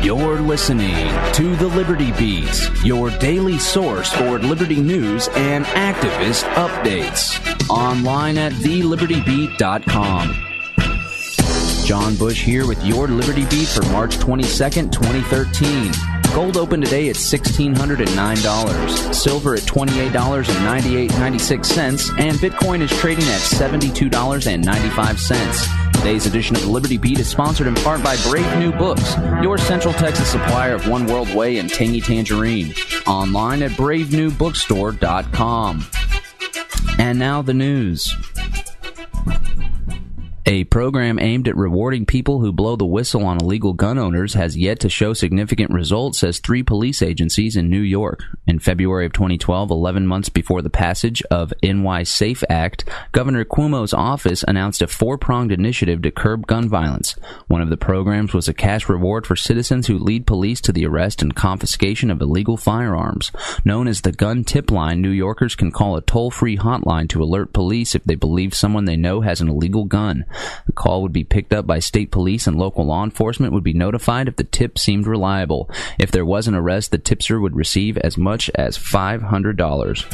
You're listening to the Liberty Beat, your daily source for liberty news and activist updates. Online at thelibertybeat.com. John Bush here with your Liberty Beat for March 22nd, 2013. Gold opened today at $1,609, silver at $28.96, and Bitcoin is trading at $72.95. Today's edition of the Liberty Beat is sponsored in part by Brave New Books, your Central Texas supplier of One World Way and Tangy Tangerine. Online at bravenewbookstore.com. And now the news. A program aimed at rewarding people who blow the whistle on illegal gun owners has yet to show significant results, says 3 police agencies in New York. In February of 2012, 11 months before the passage of NY SAFE Act, Governor Cuomo's office announced a 4-pronged initiative to curb gun violence. One of the programs was a cash reward for citizens who lead police to the arrest and confiscation of illegal firearms. Known as the Gun Tip Line, New Yorkers can call a toll-free hotline to alert police if they believe someone they know has an illegal gun. The call would be picked up by state police, and local law enforcement would be notified if the tip seemed reliable. If there was an arrest, the tipster would receive as much as $500.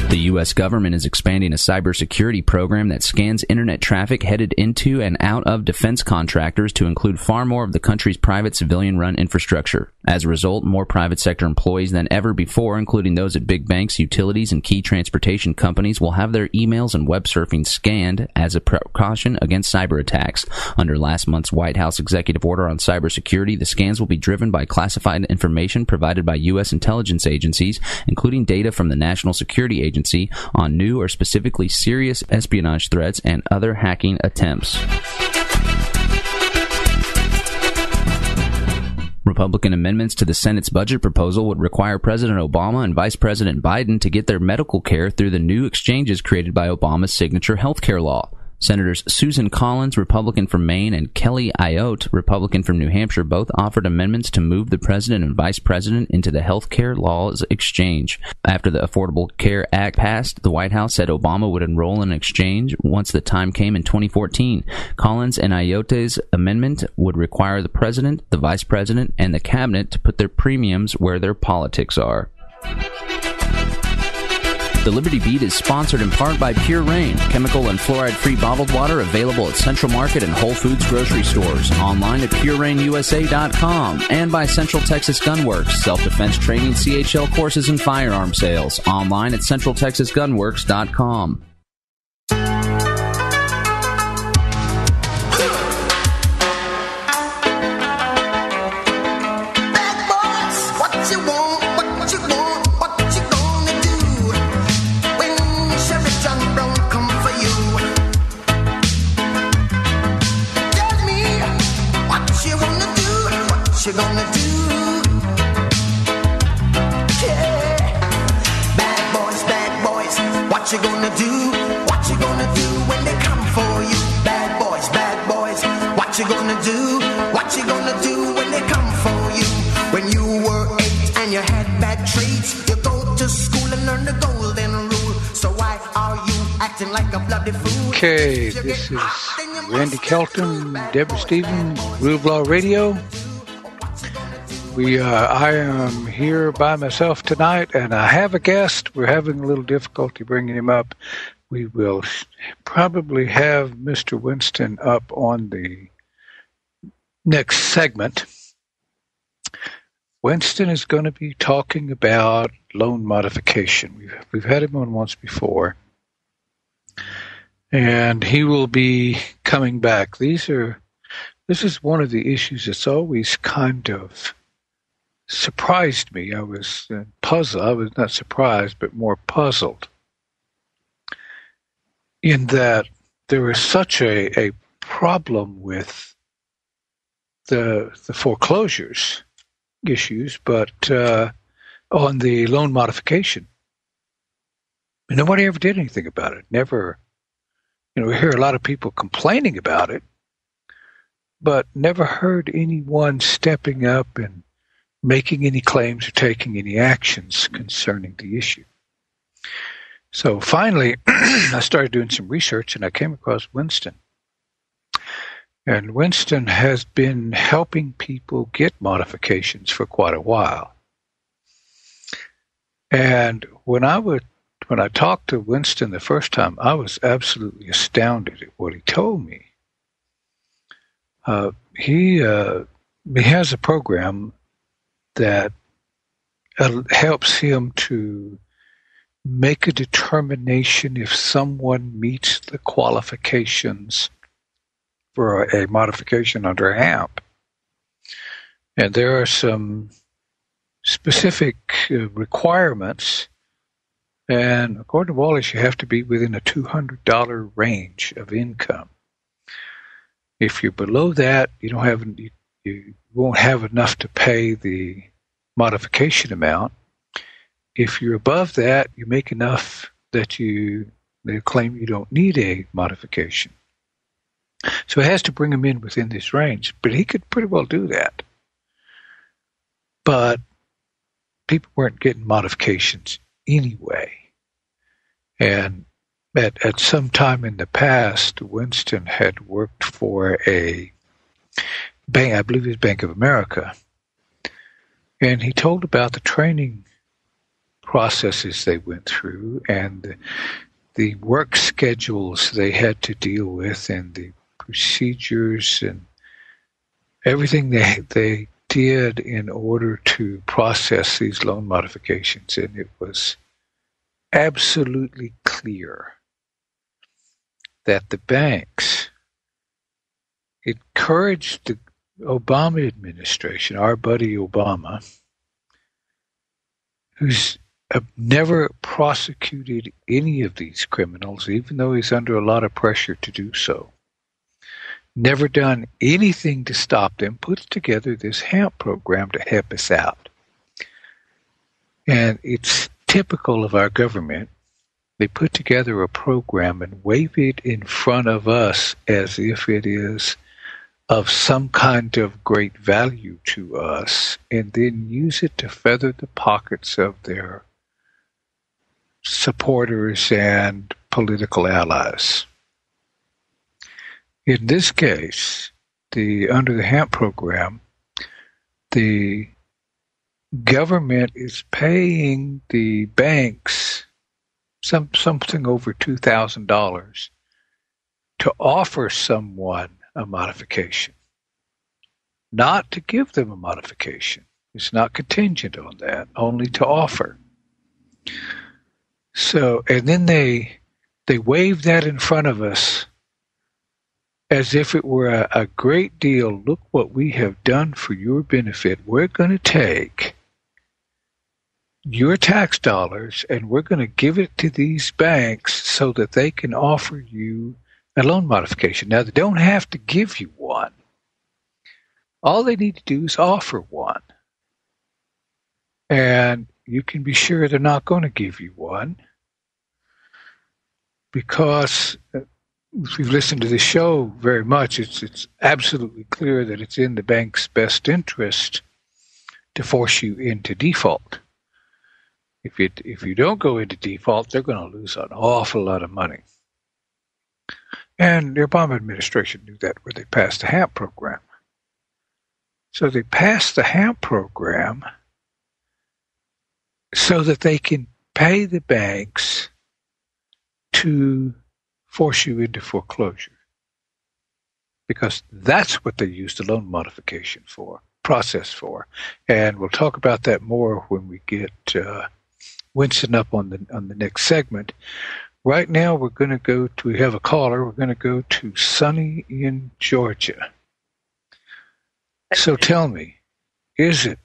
The U.S. government is expanding a cybersecurity program that scans internet traffic headed into and out of defense contractors to include far more of the country's private civilian-run infrastructure. As a result, more private sector employees than ever before, including those at big banks, utilities, and key transportation companies, will have their emails and web surfing scanned as a precaution against cyber attacks. Under last month's White House executive order on cybersecurity, the scans will be driven by classified information provided by U.S. intelligence agencies, including data from the National Security Agency on new or specifically serious espionage threats and other hacking attempts. Republican amendments to the Senate's budget proposal would require President Obama and Vice President Biden to get their medical care through the new exchanges created by Obama's signature health care law. Senators Susan Collins, Republican from Maine, and Kelly Ayotte, Republican from New Hampshire, both offered amendments to move the president and vice president into the health care laws exchange. After the Affordable Care Act passed, the White House said Obama would enroll in an exchange once the time came in 2014. Collins and Ayotte's amendment would require the president, the vice president, and the cabinet to put their premiums where their politics are. The Liberty Beat is sponsored in part by Pure Rain, chemical and fluoride-free bottled water available at Central Market and Whole Foods grocery stores, online at PureRainUSA.com, and by Central Texas Gunworks, self-defense training, CHL courses, and firearm sales, online at CentralTexasGunworks.com. You gonna do? Yeah. Bad boys, what you gonna do? What you gonna do when they come for you? Bad boys, what you gonna do? What you gonna do when they come for you? When you were 8 and you had bad traits, you go to school and learn the golden rule. So why are you acting like a bloody fool? Okay, this is Randy Kelton, Deborah Stevens, Rule of Law Radio. I am here by myself tonight, and I have a guest. We're having a little difficulty bringing him up. We will probably have Mr. Winston up on the next segment. Winston is going to be talking about loan modification. We've had him on once before, and he will be coming back. This is one of the issues that's always kind of surprised me. I was puzzled. I was not surprised, but more puzzled in that there was such a problem with the foreclosures issues, but on the loan modification, nobody ever did anything about it. Never. We hear a lot of people complaining about it, but never heard anyone stepping up and making any claims or taking any actions concerning the issue. So finally, I started doing some research, and I came across Winston. And Winston has been helping people get modifications for quite a while. And when I talked to Winston the first time, I was absolutely astounded at what he told me. He has a program that helps him to make a determination if someone meets the qualifications for a modification under HAMP. And there are some specific requirements, and according to Wallace, you have to be within a $200 range of income. If you're below that, you won't have enough to pay the modification amount. If you're above that, you make enough that they claim you don't need a modification. So it has to bring him in within this range, but he could pretty well do that. But people weren't getting modifications anyway. And at some time in the past, Winston had worked for a bank, I believe it was Bank of America, and he told about the training processes they went through and the work schedules they had to deal with and the procedures and everything they did in order to process these loan modifications. And it was absolutely clear that the banks encouraged the Obama administration, our buddy Obama, who's never prosecuted any of these criminals, even though he's under a lot of pressure to do so. Never done anything to stop them, puts together this HAMP program to help us out. And it's typical of our government. They put together a program and wave it in front of us as if it is of some kind of great value to us, and then use it to feather the pockets of their supporters and political allies. In this case, under the HAMP program, the government is paying the banks something over $2,000 to offer someone a modification, not to give them a modification. It's not contingent on that, only to offer. So, and then they wave that in front of us as if it were a great deal. Look what we have done for your benefit. We're going to take your tax dollars and we're going to give it to these banks so that they can offer you a loan modification. Now, they don't have to give you one. All they need to do is offer one. And you can be sure they're not going to give you one, because if you've listened to the show very much, it's absolutely clear that it's in the bank's best interest to force you into default. If you don't go into default, they're going to lose an awful lot of money. And the Obama administration knew that when they passed the HAMP program. So they passed the HAMP program so that they can pay the banks to force you into foreclosure. Because that's what they use the loan modification process for. And we'll talk about that more when we get Winston up on the next segment. Right now we have a caller. We're going to go to Sonny in Georgia. So tell me, is it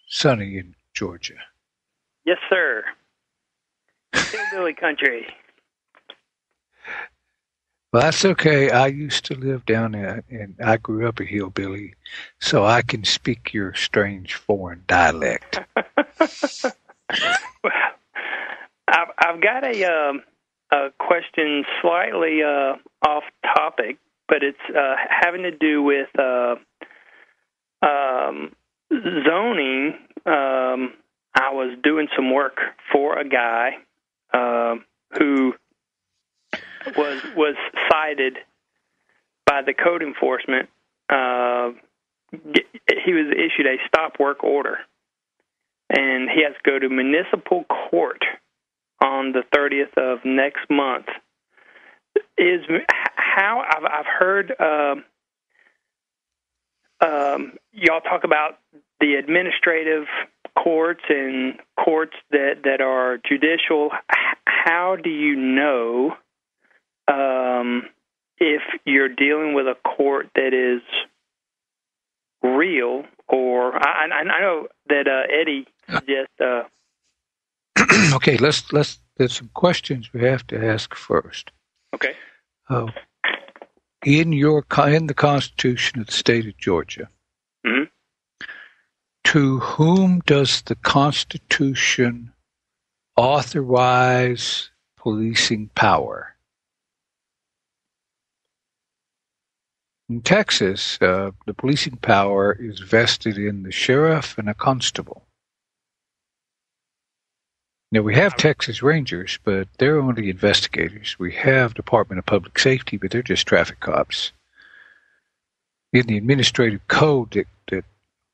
sunny in Georgia? Yes, sir. Hillbilly country. Well, that's okay. I used to live down there, and I grew up a hillbilly, so I can speak your strange foreign dialect. Well, I've got a question slightly off topic, but it's having to do with zoning. I was doing some work for a guy who was cited by the code enforcement he was issued a stop work order, and he has to go to municipal court on the 30th of next month. Is how I've heard y'all talk about the administrative courts and courts that are judicial. How do you know if you're dealing with a court that is real, or I know that Eddie just okay, let's there's some questions we have to ask first. Okay. In the Constitution of the state of Georgia, mm-hmm. To whom does the Constitution authorize policing power? In Texas, the policing power is vested in the sheriff and a constable. Now, we have Texas Rangers, but they're only investigators. We have Department of Public Safety, but they're just traffic cops. In the administrative code that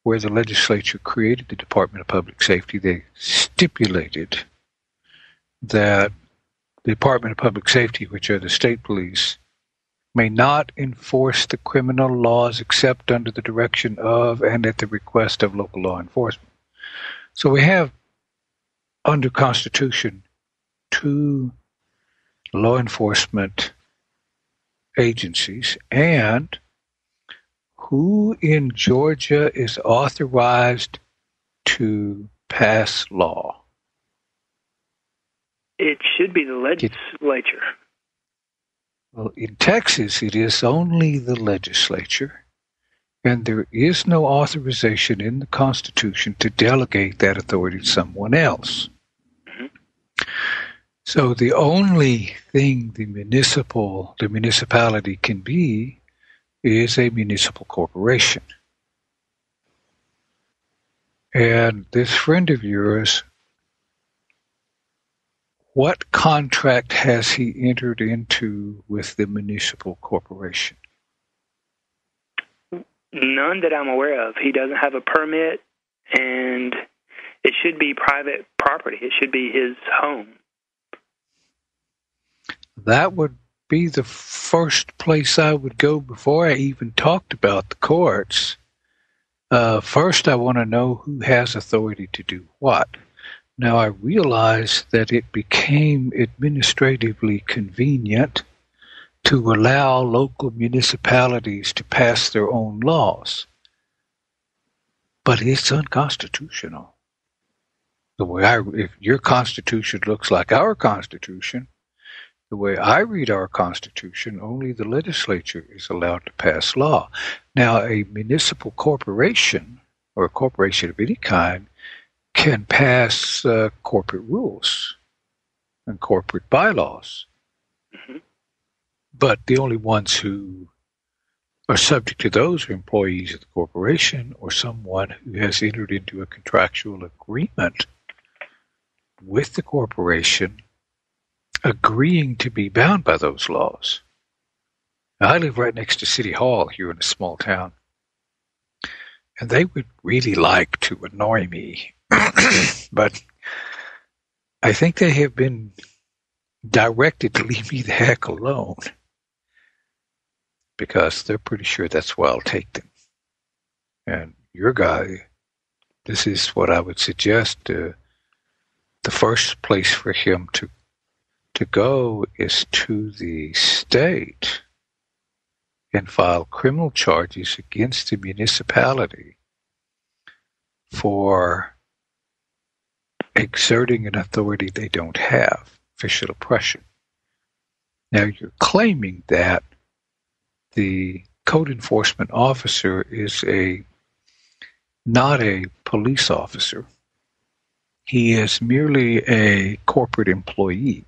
where the legislature created the Department of Public Safety, they stipulated that the Department of Public Safety, which are the state police, may not enforce the criminal laws except under the direction of and at the request of local law enforcement. So we have, under Constitution, 2 law enforcement agencies, and who in Georgia is authorized to pass law? It should be the legislature. Well, in Texas, it is only the legislature, and there is no authorization in the Constitution to delegate that authority to someone else. Mm-hmm. So the only thing the municipality can be is a municipal corporation. And this friend of yours, what contract has he entered into with the municipal corporation? None that I'm aware of. He doesn't have a permit, and it should be private property. It should be his home. That would be the first place I would go before I even talked about the courts. First, I want to know who has authority to do what. Now, I realize that it became administratively convenient to allow local municipalities to pass their own laws. But it's unconstitutional. The way if your Constitution looks like our Constitution, the way I read our Constitution, only the legislature is allowed to pass law. Now, a municipal corporation, or a corporation of any kind, can pass corporate rules and corporate bylaws. Mm-hmm. But the only ones who are subject to those are employees of the corporation or someone who has entered into a contractual agreement with the corporation agreeing to be bound by those laws. Now, I live right next to City Hall here in a small town, and they would really like to annoy me, but I think they have been directed to leave me the heck alone, because they're pretty sure that's where I'll take them. And your guy, this is what I would suggest. The first place for him to go is to the state and file criminal charges against the municipality for exerting an authority they don't have, official oppression. Now, you're claiming that the code enforcement officer is not a police officer. He is merely a corporate employee.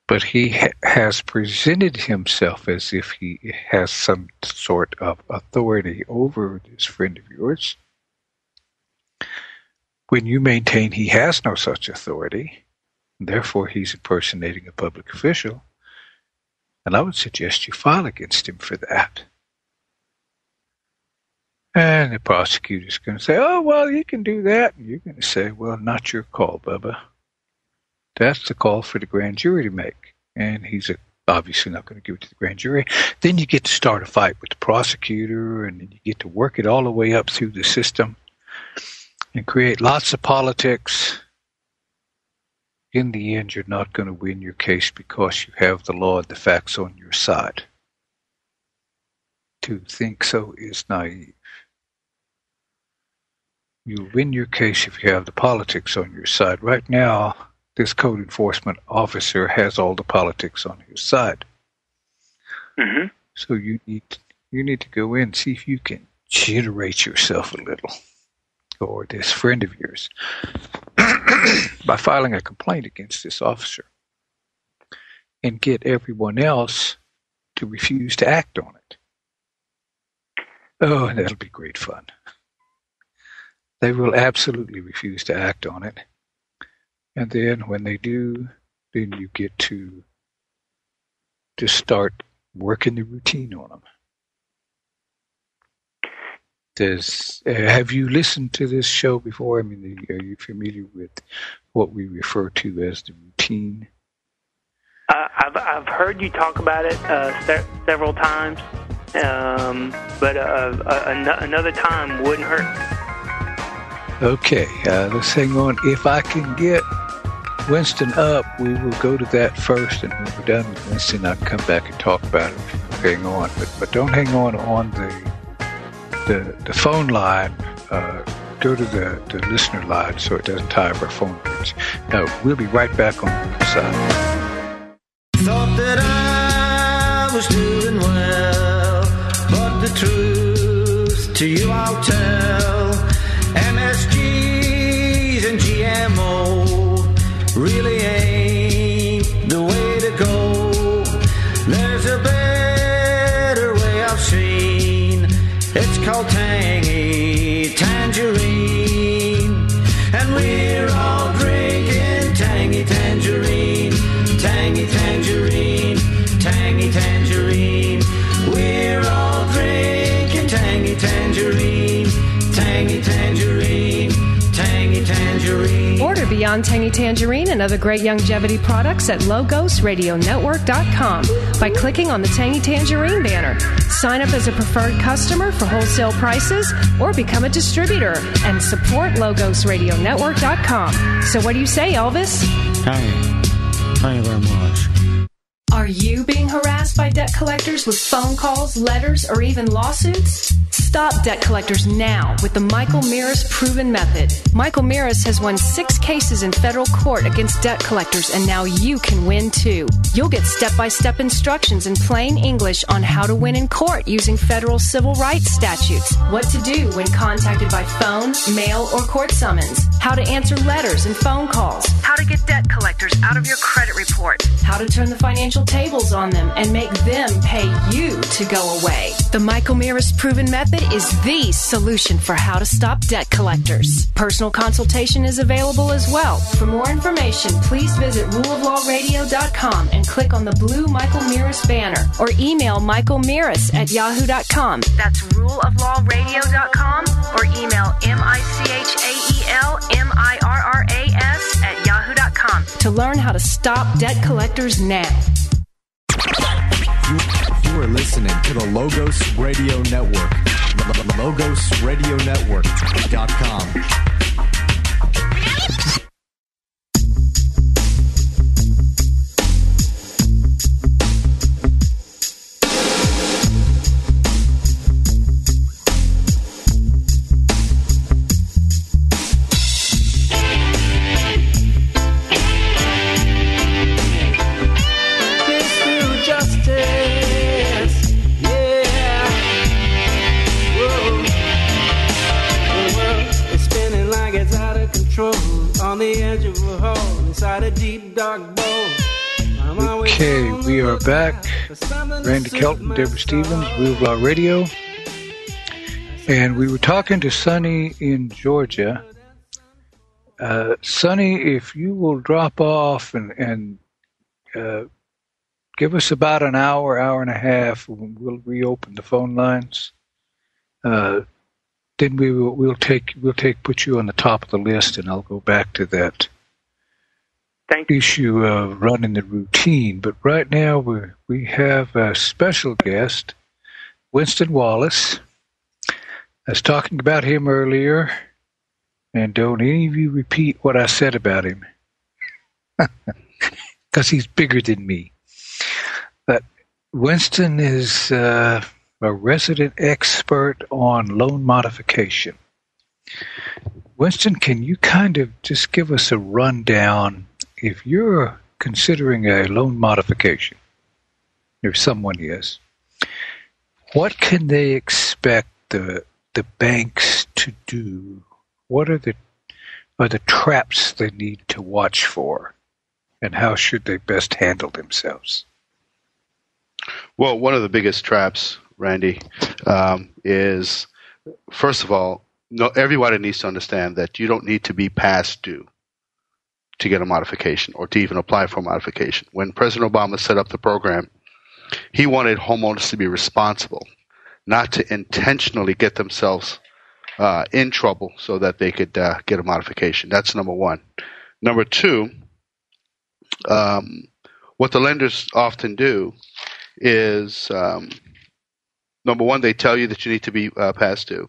But he has presented himself as if he has some sort of authority over this friend of yours, when you maintain he has no such authority, and therefore he's impersonating a public official. And I would suggest you file against him for that. And the prosecutor's going to say, oh, well, you can do that. And you're going to say, well, not your call, Bubba. That's the call for the grand jury to make. And he's obviously not going to give it to the grand jury. Then you get to start a fight with the prosecutor, and then you get to work it all the way up through the system and create lots of politics. In the end, you're not going to win your case because you have the law and the facts on your side. To think so is naive. You'll win your case if you have the politics on your side. Right now, this code enforcement officer has all the politics on his side. Mm-hmm. So you need to go in and see if you can jitterate yourself a little, or this friend of yours, by filing a complaint against this officer, and get everyone else to refuse to act on it. Oh, and that'll be great fun. They will absolutely refuse to act on it. And then when they do, then you get to just start working the routine on them. Have you listened to this show before? I mean, are you familiar with what we refer to as the routine? I've heard you talk about it several times, but another time wouldn't hurt. Okay, let's hang on. If I can get Winston up, we will go to that first, and when we're done with Winston, I can come back and talk about it if you hang on. But don't hang on the phone line. Go to the listener line so it doesn't tie up our phone lines. We'll be right back on the other side. Thought that I was doing well, but the truth to you I'll tell. MSGs and GMO really ain't the way to go. There's a better way I've seen. It's called tangy tangerine, and we're all drinking tangy tangerine, tangy tangerine, tangy tangerine. We're all drinking tangy tangerine, tangy tangerine, tangy tangerine. Order Beyond Tangy Tangerine and other great longevity products at LogosRadioNetwork.com by clicking on the Tangy Tangerine banner. Sign up as a preferred customer for wholesale prices or become a distributor and support LogosRadioNetwork.com. So what do you say, Elvis? Thank you very much. Are you being harassed by debt collectors with phone calls, letters, or even lawsuits? Stop debt collectors now with the Michael Mirris proven method. Michael Mirris has won 6 cases in federal court against debt collectors, and now you can win too. You'll get step-by-step instructions in plain English on how to win in court using federal civil rights statutes, what to do when contacted by phone, mail, or court summons, how to answer letters and phone calls, how to get debt collectors out of your credit report, how to turn the financial tables on them and make them pay you to go away. The Michael Mirris proven method is the solution for how to stop debt collectors. Personal consultation is available as well. For more information, please visit ruleoflawradio.com and click on the blue Michael Mirris banner, or email michaelmirris@yahoo.com. That's ruleoflawradio.com, or email michaelmirras@yahoo.com to learn how to stop debt collectors now. You are listening to the Logos Radio Network. LogosRadioNetwork.com. On the edge of a hole inside a deep dark bowl. Okay, we are back. Randy Kelton, Deborah Stevens, Real Law Radio. And we were talking to Sonny in Georgia. Sonny, if you will drop off and give us about an hour, hour and a half, we'll reopen the phone lines. then we'll put you on the top of the list, and I'll go back to that issue of running the routine. But right now we have a special guest, Winston Wallace. I was talking about him earlier, and don't any of you repeat what I said about him, because he's bigger than me. But Winston is a resident expert on loan modification. Winston, can you kind of just give us a rundown if you're considering a loan modification, if someone is, what can they expect the banks to do? What are the traps they need to watch for, and how should they best handle themselves? Well, one of the biggest traps, Randy, is, first of all, everybody needs to understand that you don't need to be past due to get a modification or to even apply for a modification. When President Obama set up the program, he wanted homeowners to be responsible, not to intentionally get themselves in trouble so that they could get a modification. That's number one. Number two, what the lenders often do is, number one, they tell you that you need to be past due.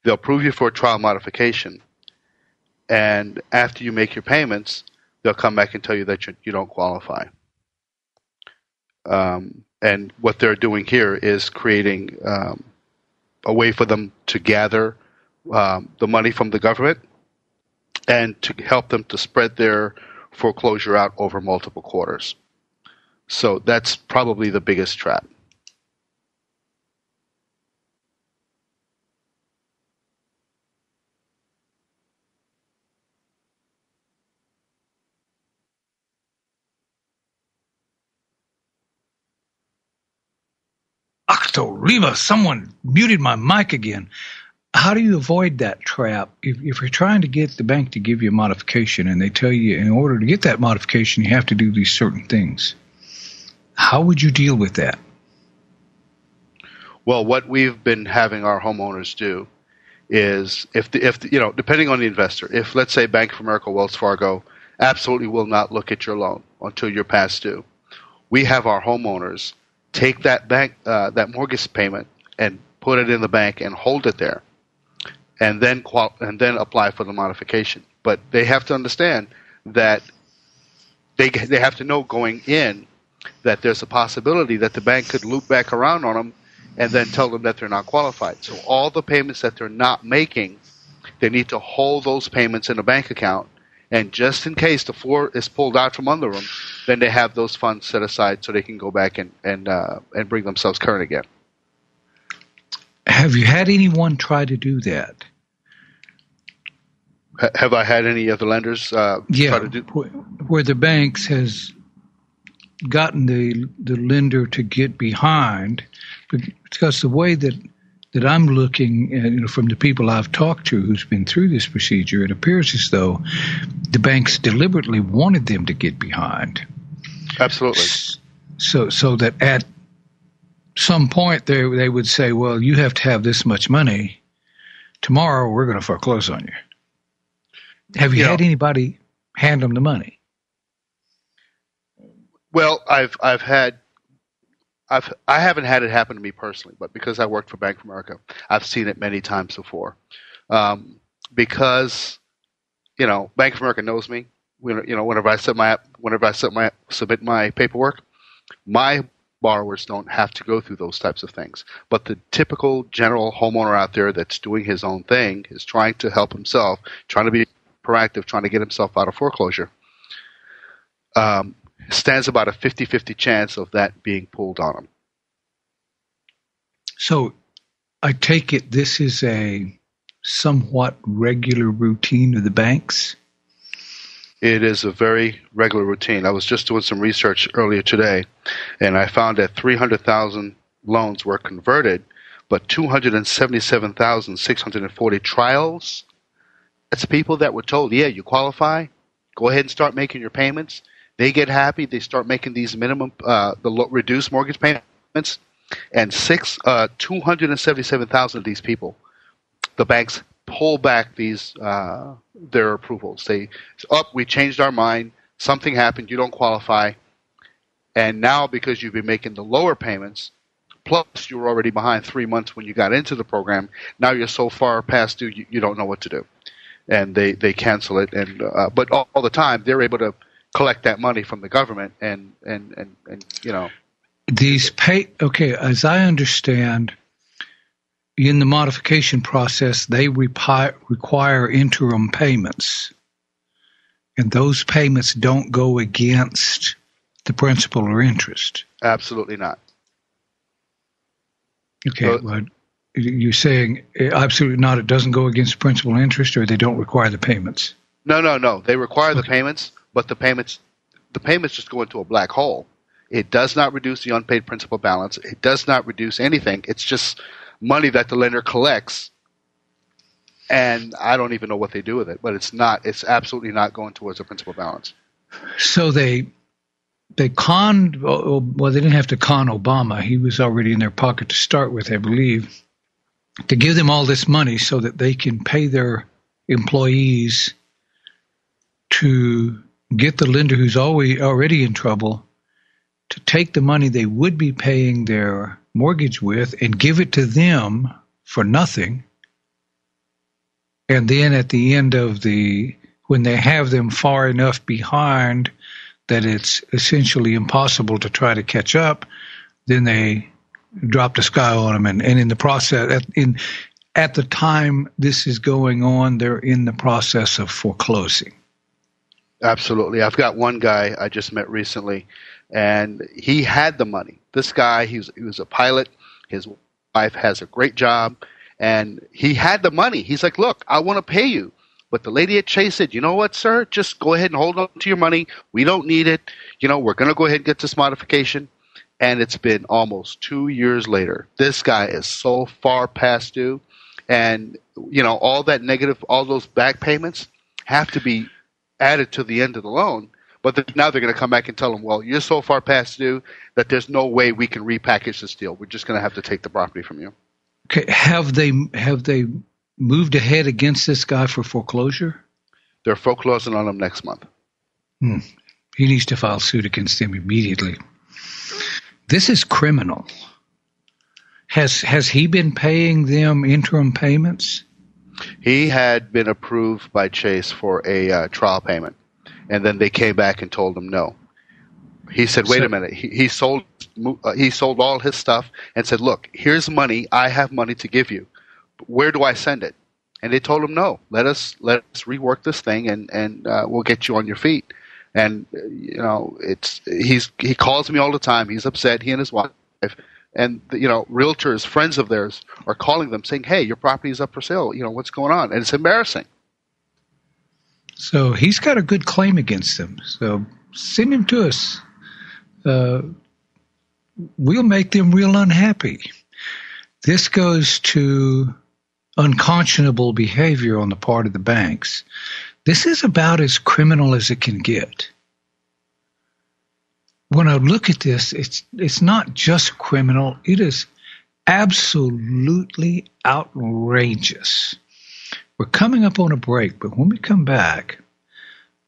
They'll approve you for a trial modification, and after you make your payments, they'll come back and tell you that you don't qualify. And what they're doing here is creating a way for them to gather the money from the government and to help them to spread their foreclosure out over multiple quarters. So that's probably the biggest trap. Lima, someone muted my mic again. How do you avoid that trap? If you're trying to get the bank to give you a modification and they tell you in order to get that modification you have to do these certain things, how would you deal with that? Well, what we've been having our homeowners do is, if depending on the investor, if let's say Bank of America, Wells Fargo, absolutely will not look at your loan until you're past due, we have our homeowners take that that mortgage payment and put it in the bank and hold it there, and then apply for the modification. But they have to understand that they have to know going in that there's a possibility that the bank could loop back around on them and then tell them that they're not qualified. So all the payments that they're not making, they need to hold those payments in a bank account. And just in case the floor is pulled out from under them, then they have those funds set aside so they can go back and bring themselves current again. Have you had anyone try to do that? Have I had any of the lenders try to do? Where the banks has gotten the lender to get behind, because the way that I'm looking at, from the people I've talked to who's been through this procedure, it appears as though the banks deliberately wanted them to get behind. Absolutely. So that at some point they would say, well, you have to have this much money. Tomorrow we're going to foreclose on you. Have you had anybody hand them the money? Well, I haven't had it happen to me personally, but because I worked for Bank of America, I've seen it many times before. Because Bank of America knows me. Whenever I submit my paperwork, my borrowers don't have to go through those types of things. But the typical general homeowner out there that's doing his own thing is trying to help himself, trying to be proactive, trying to get himself out of foreclosure. Stands about a 50-50 chance of that being pulled on him. So I take it this is a somewhat regular routine of the banks? It is a very regular routine. I was just doing some research earlier today, and I found that 300,000 loans were converted, but 277,640 trials. That's people that were told, yeah, you qualify, go ahead and start making your payments. They get happy. They start making these minimum, reduced mortgage payments, and 277,000 of these people the banks pull back these their approvals. They we changed our mind. Something happened. You don't qualify. And now, because you've been making the lower payments, plus you were already behind 3 months when you got into the program, now you're so far past due, you don't know what to do. And they cancel it. And but all the time, they're able to collect that money from the government and you know. These as I understand, in the modification process, they require interim payments. And those payments don't go against the principal or interest. Absolutely not. Okay, well, you're saying absolutely not. It doesn't go against principal and interest, or they don't require the payments. No. They require the payments, but the payments just go into a black hole. It does not reduce the unpaid principal balance. It does not reduce anything. It's just money that the lender collects, and I don't even know what they do with it. But it's absolutely not going towards the principal balance. So they conned, well, they didn't have to con Obama. He was already in their pocket to start with, I believe, to give them all this money so that they can pay their employees to get the lender who's already in trouble to take the money they would be paying their mortgage with and give it to them for nothing. And then at the end of when they have them far enough behind that it's essentially impossible to try to catch up, then they drop the sky on them. And in the process, at the time this is going on, they're in the process of foreclosing. Absolutely. I've got one guy I just met recently, and he had the money. This guy, he was a pilot. His wife has a great job, and he had the money. He's like, look, I want to pay you. But the lady at Chase said, you know what, sir? Just go ahead and hold on to your money. We don't need it. You know, we're going to go ahead and get this modification. And it's been almost 2 years later. This guy is so far past due. And, you know, all those back payments have to be added to the end of the loan. But now they're going to come back and tell him, well, you're so far past due that there's no way we can repackage this deal. We're just going to have to take the property from you. Okay. Have they moved ahead against this guy for foreclosure? They're foreclosing on him next month. He needs to file suit against them immediately. This is criminal. Has he been paying them interim payments? He had been approved by Chase for a trial payment, and then they came back and told him no. He said, wait a minute. He sold all his stuff and said, look, here's money. I have money to give you. Where do I send it? And they told him, no, let us rework this thing and we'll get you on your feet. And, you know, he calls me all the time. He's upset, he and his wife. And, you know, realtors, friends of theirs are calling them saying, hey, your property is up for sale. You know, what's going on? And it's embarrassing. So he's got a good claim against them. So send him to us. We'll make them real unhappy. This goes to unconscionable behavior on the part of the banks. This is about as criminal as it can get. When I look at this, it's not just criminal. It is absolutely outrageous. We're coming up on a break, but when we come back,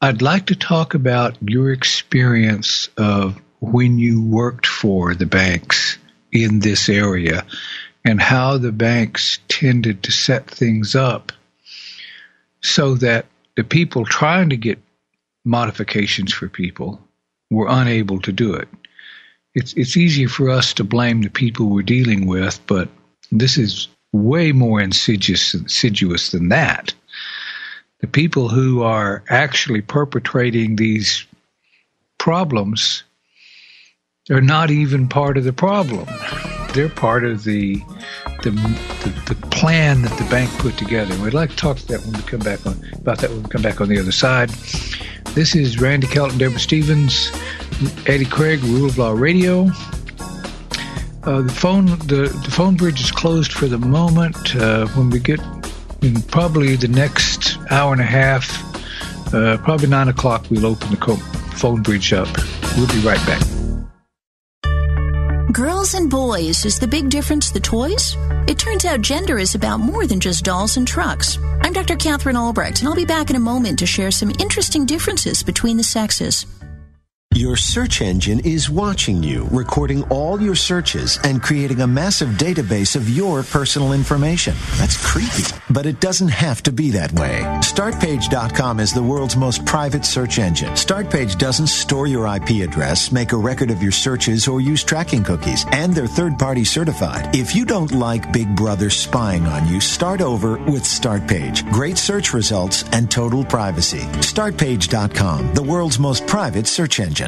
I'd like to talk about your experience of when you worked for the banks in this area and how the banks tended to set things up so that the people trying to get modifications for people were unable to do it. It's easier for us to blame the people we're dealing with, but this is way more insidious than that. The people who are actually perpetrating these problems are not even part of the problem. They're part of the plan that the bank put together. We'd like to talk to that when we come back on the other side. This is Randy Kelton, Deborah Stevens, Eddie Craig, Rule of Law Radio. The phone bridge is closed for the moment. When we get in probably the next hour and a half, probably 9 o'clock, we'll open the phone bridge up. We'll be right back. Girls and boys, is the big difference the toys? It turns out gender is about more than just dolls and trucks. I'm Dr. Catherine Albrecht, and I'll be back in a moment to share some interesting differences between the sexes. Your search engine is watching you, recording all your searches and creating a massive database of your personal information. That's creepy, but it doesn't have to be that way. Startpage.com is the world's most private search engine. Startpage doesn't store your IP address, make a record of your searches, or use tracking cookies, and they're third-party certified. If you don't like Big Brother spying on you, start over with Startpage. Great search results and total privacy. Startpage.com, the world's most private search engine.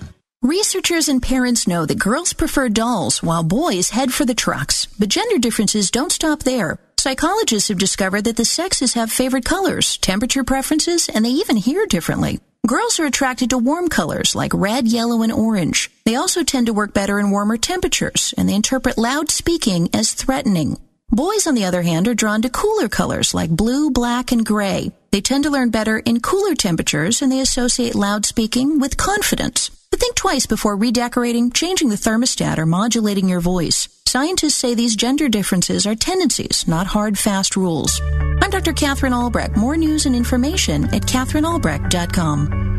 Researchers and parents know that girls prefer dolls while boys head for the trucks. But gender differences don't stop there. Psychologists have discovered that the sexes have favorite colors, temperature preferences, and they even hear differently. Girls are attracted to warm colors like red, yellow, and orange. They also tend to work better in warmer temperatures, and they interpret loud speaking as threatening. Boys, on the other hand, are drawn to cooler colors like blue, black, and gray. They tend to learn better in cooler temperatures, and they associate loud speaking with confidence. But think twice before redecorating, changing the thermostat, or modulating your voice. Scientists say these gender differences are tendencies, not hard, fast rules. I'm Dr. Catherine Albrecht. More news and information at catherinealbrecht.com.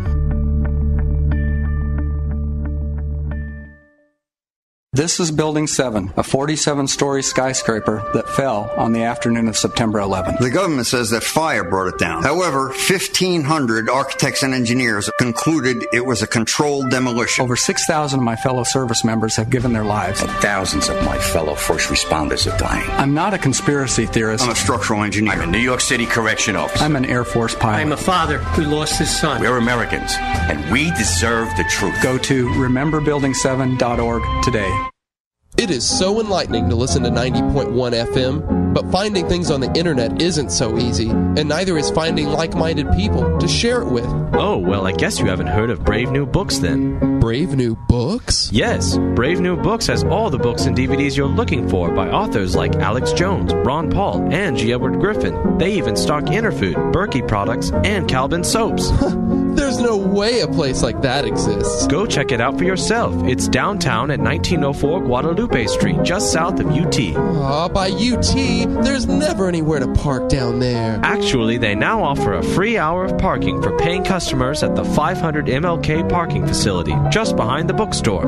This is Building 7, a 47-story skyscraper that fell on the afternoon of September 11th. The government says that fire brought it down. However, 1,500 architects and engineers concluded it was a controlled demolition. Over 6,000 of my fellow service members have given their lives. Thousands of my fellow first responders are dying. I'm not a conspiracy theorist. I'm a structural engineer. I'm a New York City correction officer. I'm an Air Force pilot. I'm a father who lost his son. We're Americans, and we deserve the truth. Go to rememberbuilding7.org today. It is so enlightening to listen to 90.1 FM, but finding things on the internet isn't so easy, and neither is finding like-minded people to share it with. Oh, well, I guess you haven't heard of Brave New Books then. Brave New Books? Yes, Brave New Books has all the books and DVDs you're looking for by authors like Alex Jones, Ron Paul, and G. Edward Griffin. They even stock Interfood, Berkey products, and Calvin soaps. There's no way a place like that exists. Go check it out for yourself. It's downtown at 1904 Guadalupe Street, just south of UT. By UT, there's never anywhere to park down there. Actually, they now offer a free hour of parking for paying customers at the 500 MLK parking facility, just behind the bookstore.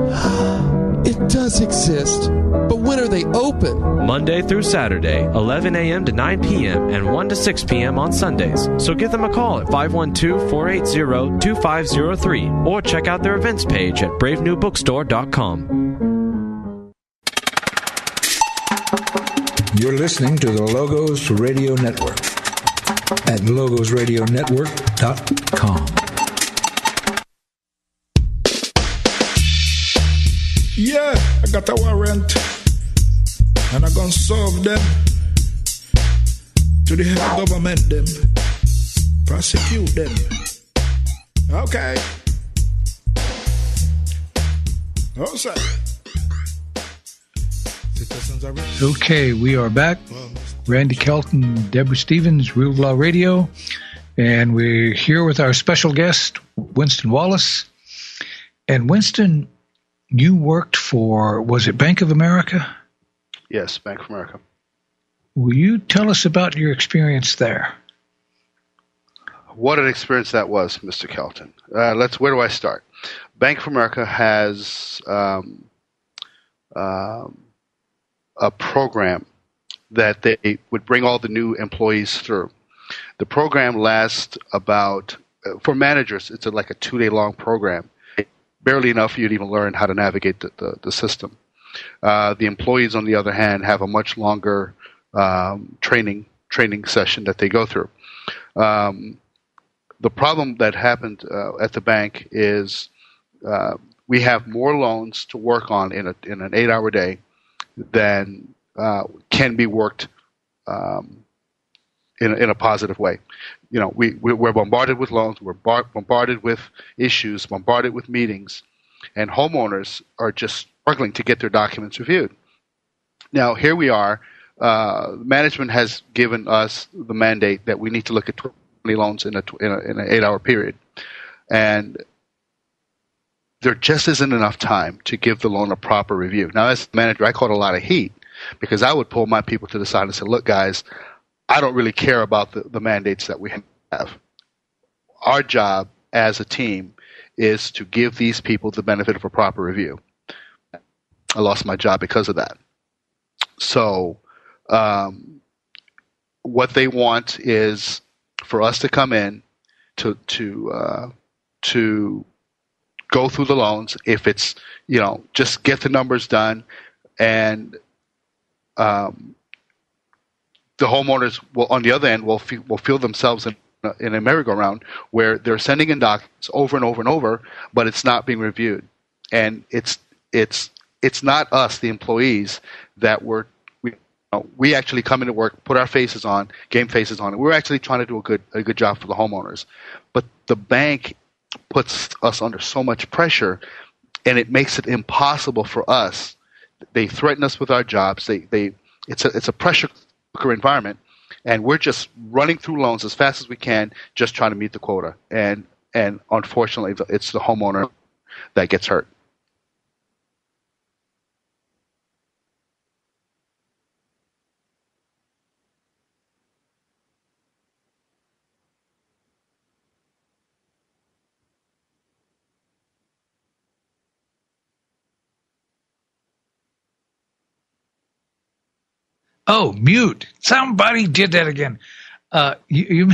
It does exist, but when are they open? Monday through Saturday, 11 a.m. to 9 p.m. and 1 to 6 p.m. on Sundays. So give them a call at 512-480-2503 or check out their events page at bravenewbookstore.com. You're listening to the Logos Radio Network at logosradionetwork.com. Yeah, I got a warrant, and I'm gonna serve them to the head government, them, prosecute them. Okay. Oh, sir. Okay, we are back. Randy Kelton, Deborah Stevens, Real Law Radio, and we're here with our special guest, Winston Wallace. And Winston, you worked for, was it Bank of America? Yes, Bank of America. Will you tell us about your experience there? What an experience that was, Mr. Kelton. Where do I start? Bank of America has a program that they would bring all the new employees through. The program lasts about, for managers, it's like a 2-day-long program. Barely enough for you to even learn how to navigate the system. The employees, on the other hand, have a much longer training session that they go through. The problem that happened at the bank is we have more loans to work on in an 8-hour day than can be worked in a positive way. You know, we're bombarded with loans, we're bombarded with issues, bombarded with meetings, and homeowners are just struggling to get their documents reviewed. Now, here we are. Management has given us the mandate that we need to look at 20 loans in an 8-hour period, and there just isn't enough time to give the loan a proper review. Now, as manager, I caught a lot of heat because I would pull my people to the side and say, look, guys, I don't really care about the mandates that we have. Our job as a team is to give these people the benefit of a proper review. I lost my job because of that. So what they want is for us to come in to go through the loans. If it's, just get the numbers done, and the homeowners will, on the other end, will feel themselves in a merry-go-round where they're sending in documents over and over and over, but it's not being reviewed. And it's not us, the employees, that we actually come into work, put our faces on, game faces on, and we're actually trying to do a good job for the homeowners. But the bank puts us under so much pressure, and it makes it impossible for us. They threaten us with our jobs. It's a pressure cooker environment, and we're just running through loans as fast as we can, just trying to meet the quota. And unfortunately, it's the homeowner that gets hurt. Oh, mute! Somebody did that again. You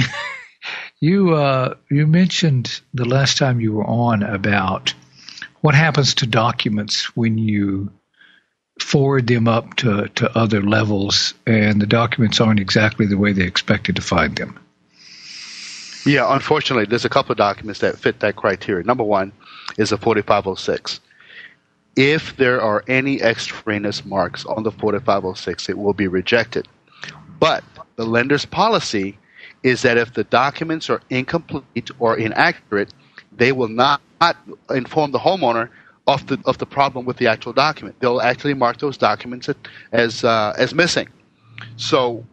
mentioned the last time you were on about what happens to documents when you forward them up to other levels, and the documents aren't exactly the way they expected to find them. Yeah, unfortunately, there's a couple of documents that fit that criteria. Number one is a 4506. If there are any extraneous marks on the 4506, it will be rejected. But the lender's policy is that if the documents are incomplete or inaccurate, they will not inform the homeowner of the problem with the actual document. They'll actually mark those documents as missing. So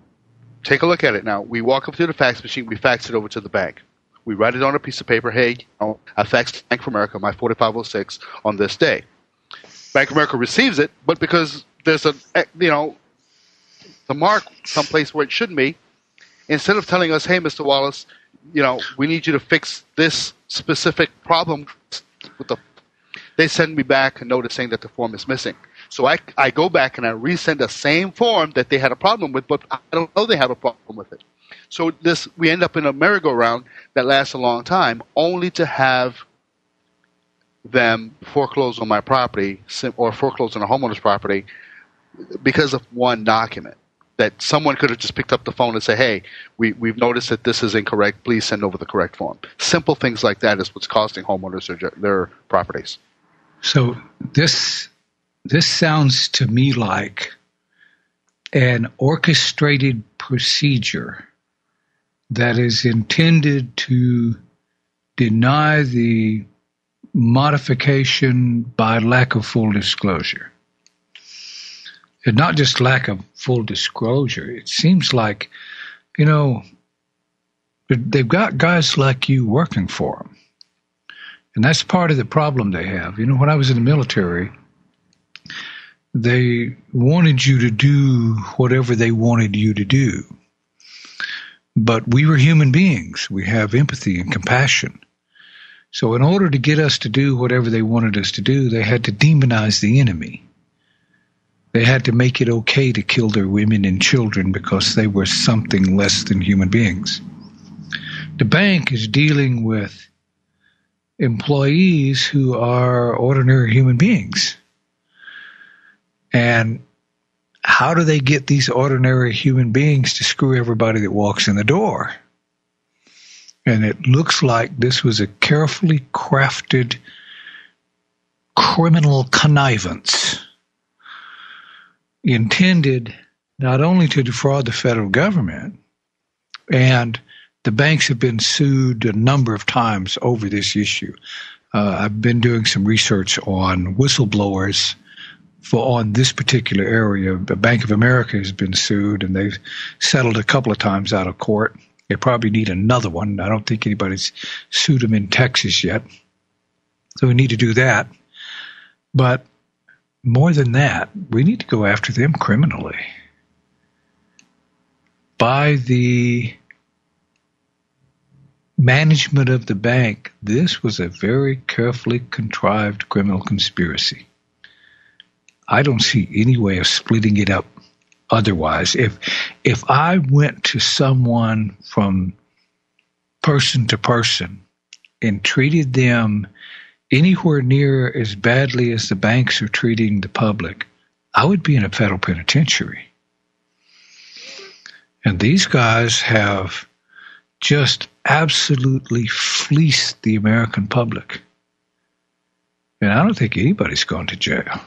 take a look at it now. We walk up to the fax machine. We fax it over to the bank. We write it on a piece of paper. Hey, I faxed Bank of America my 4506 on this day. Bank of America receives it, but because there's the mark someplace where it shouldn't be, instead of telling us, hey, Mr. Wallace, we need you to fix this specific problem they send me back a notice saying that the form is missing. So I go back and I resend the same form that they had a problem with, but I don't know they have a problem with it. So we end up in a merry-go-round that lasts a long time, only to have them foreclose on my property or foreclose on a homeowner's property because of one document that someone could have just picked up the phone and say, hey, we've noticed that this is incorrect. Please send over the correct form. Simple things like that is what's costing homeowners their properties. So this sounds to me like an orchestrated procedure that is intended to deny the modification by lack of full disclosure. And not just lack of full disclosure. It seems like, they've got guys like you working for them. And that's part of the problem they have. When I was in the military, they wanted you to do whatever they wanted you to do. But we were human beings. We have empathy and compassion. So in order to get us to do whatever they wanted us to do, they had to demonize the enemy. They had to make it okay to kill their women and children because they were something less than human beings. The bank is dealing with employees who are ordinary human beings. And how do they get these ordinary human beings to screw everybody that walks in the door? And it looks like this was a carefully crafted criminal connivance intended not only to defraud the federal government, and the banks have been sued a number of times over this issue. I've been doing some research on whistleblowers on this particular area. The Bank of America has been sued, and they've settled a couple of times out of court. They probably need another one. I don't think anybody's sued them in Texas yet. So we need to do that. But more than that, we need to go after them criminally. By the management of the bank, this was a very carefully contrived criminal conspiracy. I don't see any way of splitting it up otherwise. If I went to someone from person to person and treated them anywhere near as badly as the banks are treating the public, I would be in a federal penitentiary. And these guys have just absolutely fleeced the American public. And I don't think anybody's gone to jail.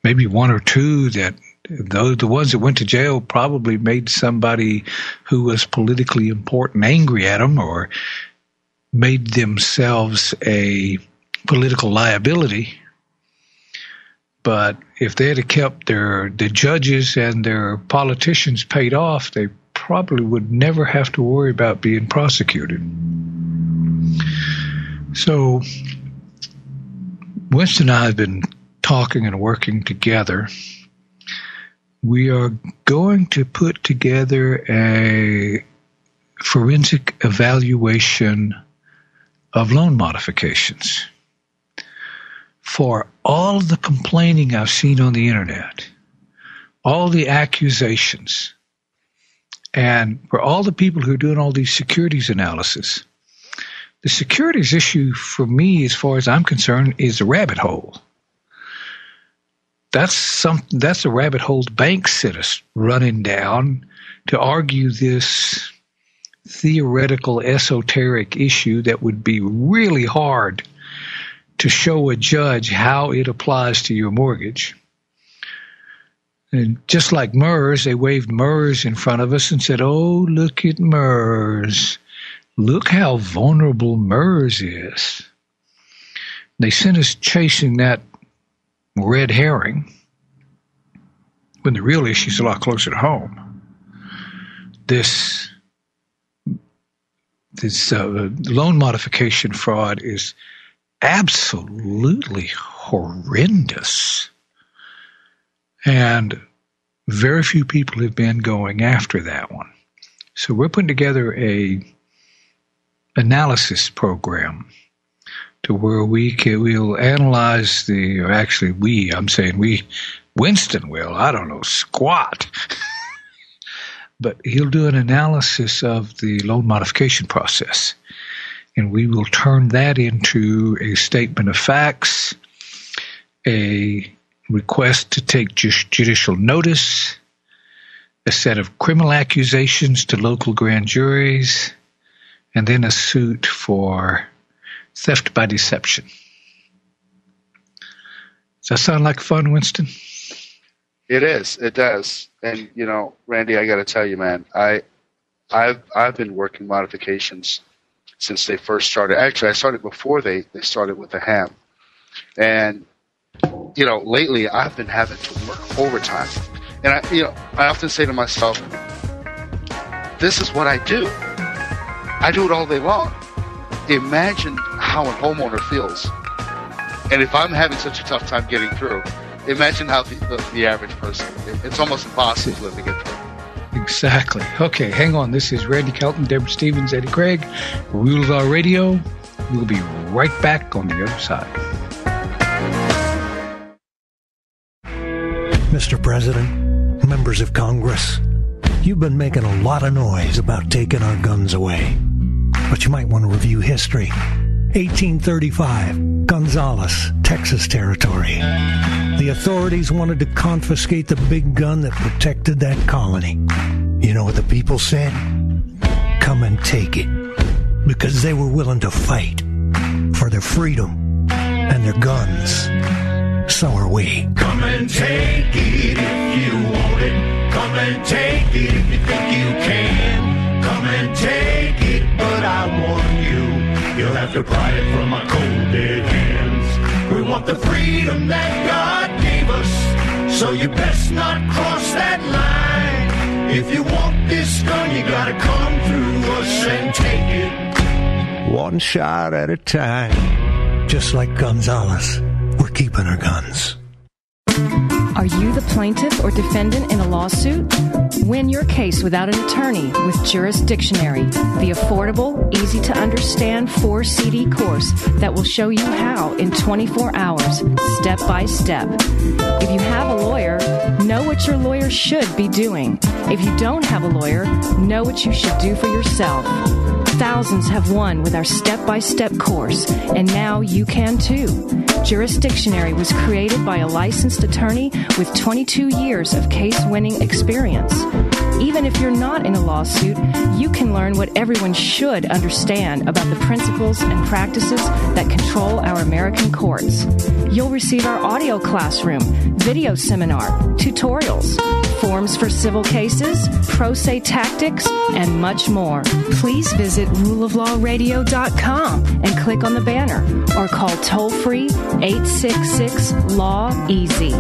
Maybe one or two that, though the ones that went to jail probably made somebody who was politically important angry at them or made themselves a political liability. But if they had kept the judges and their politicians paid off, they probably would never have to worry about being prosecuted. So Winston and I have been talking and working together. We are going to put together a forensic evaluation of loan modifications. For all the complaining I've seen on the internet, all the accusations, and for all the people who are doing all these securities analysis, the securities issue for me, as far as I'm concerned, is a rabbit hole. That's a rabbit hole the banks set us running down to argue this theoretical, esoteric issue that would be really hard to show a judge how it applies to your mortgage. And just like MERS, they waved MERS in front of us and said, oh, look at MERS. Look how vulnerable MERS is. They sent us chasing that red herring when the real issue is a lot closer to home. This loan modification fraud is absolutely horrendous. And very few people have been going after that one. So we're putting together a analysis program to where we'll analyze Winston will, I don't know, squat. But he'll do an analysis of the loan modification process. And we will turn that into a statement of facts, a request to take judicial notice, a set of criminal accusations to local grand juries, and then a suit for theft by deception. Does that sound like fun, Winston? It is. It does. And, Randy, I got to tell you, man, I've been working modifications since they first started. Actually, I started before they started with the ham. And, lately I've been having to work overtime. And, I often say to myself, this is what I do. I do it all day long. Imagine how a homeowner feels. And if I'm having such a tough time getting through, imagine how the average person, it's almost impossible for them to get through. Exactly. Okay, hang on. This is Randy Kelton, Deborah Stevens, Eddie Craig, Rule of Our Radio. We'll be right back on the other side. Mr. President, members of Congress, you've been making a lot of noise about taking our guns away. But you might want to review history. 1835, Gonzales, Texas Territory. The authorities wanted to confiscate the big gun that protected that colony. You know what the people said? Come and take it. Because they were willing to fight for their freedom and their guns. So are we. Come and take it if you want it. Come and take it if you think you can. Come and take it, but I warn you, you'll have to pry it from my cold dead hands. We want the freedom that God gave us, so you best not cross that line. If you want this gun, you gotta come through us and take it. One shot at a time. Just like Gonzalez, we're keeping our guns. Are you the plaintiff or defendant in a lawsuit? Win your case without an attorney with Jurisdictionary, the affordable, easy-to-understand 4-CD course that will show you how in 24 hours, step by step. If you have a lawyer, know what your lawyer should be doing. If you don't have a lawyer, know what you should do for yourself. Thousands have won with our step-by-step course, and now you can too. Jurisdictionary was created by a licensed attorney with 22 years of case-winning experience. Even if you're not in a lawsuit, you can learn what everyone should understand about the principles and practices that control our American courts. You'll receive our audio classroom, video seminar, tutorials, forms for civil cases, pro se tactics, and much more. Please visit ruleoflawradio.com and click on the banner or call toll-free 866-LAW-EASY.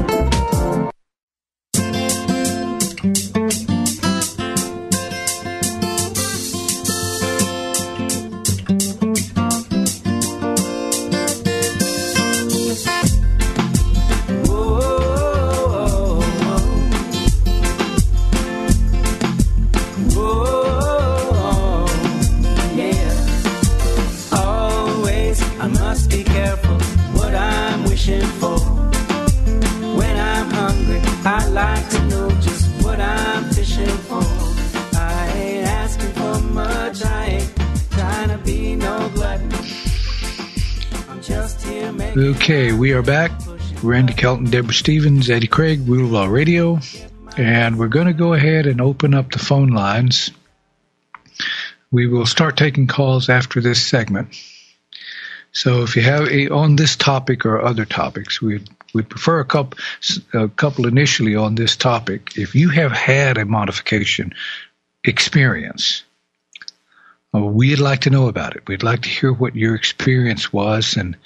Okay, we are back. Randy Kelton, Deborah Stevens, Eddie Craig, Rule of Law Radio, and we're going to go ahead and open up the phone lines. We will start taking calls after this segment. So if you have on this topic or other topics, we'd prefer a couple initially on this topic. If you have had a modification experience, we'd like to know about it. We'd like to hear what your experience was, and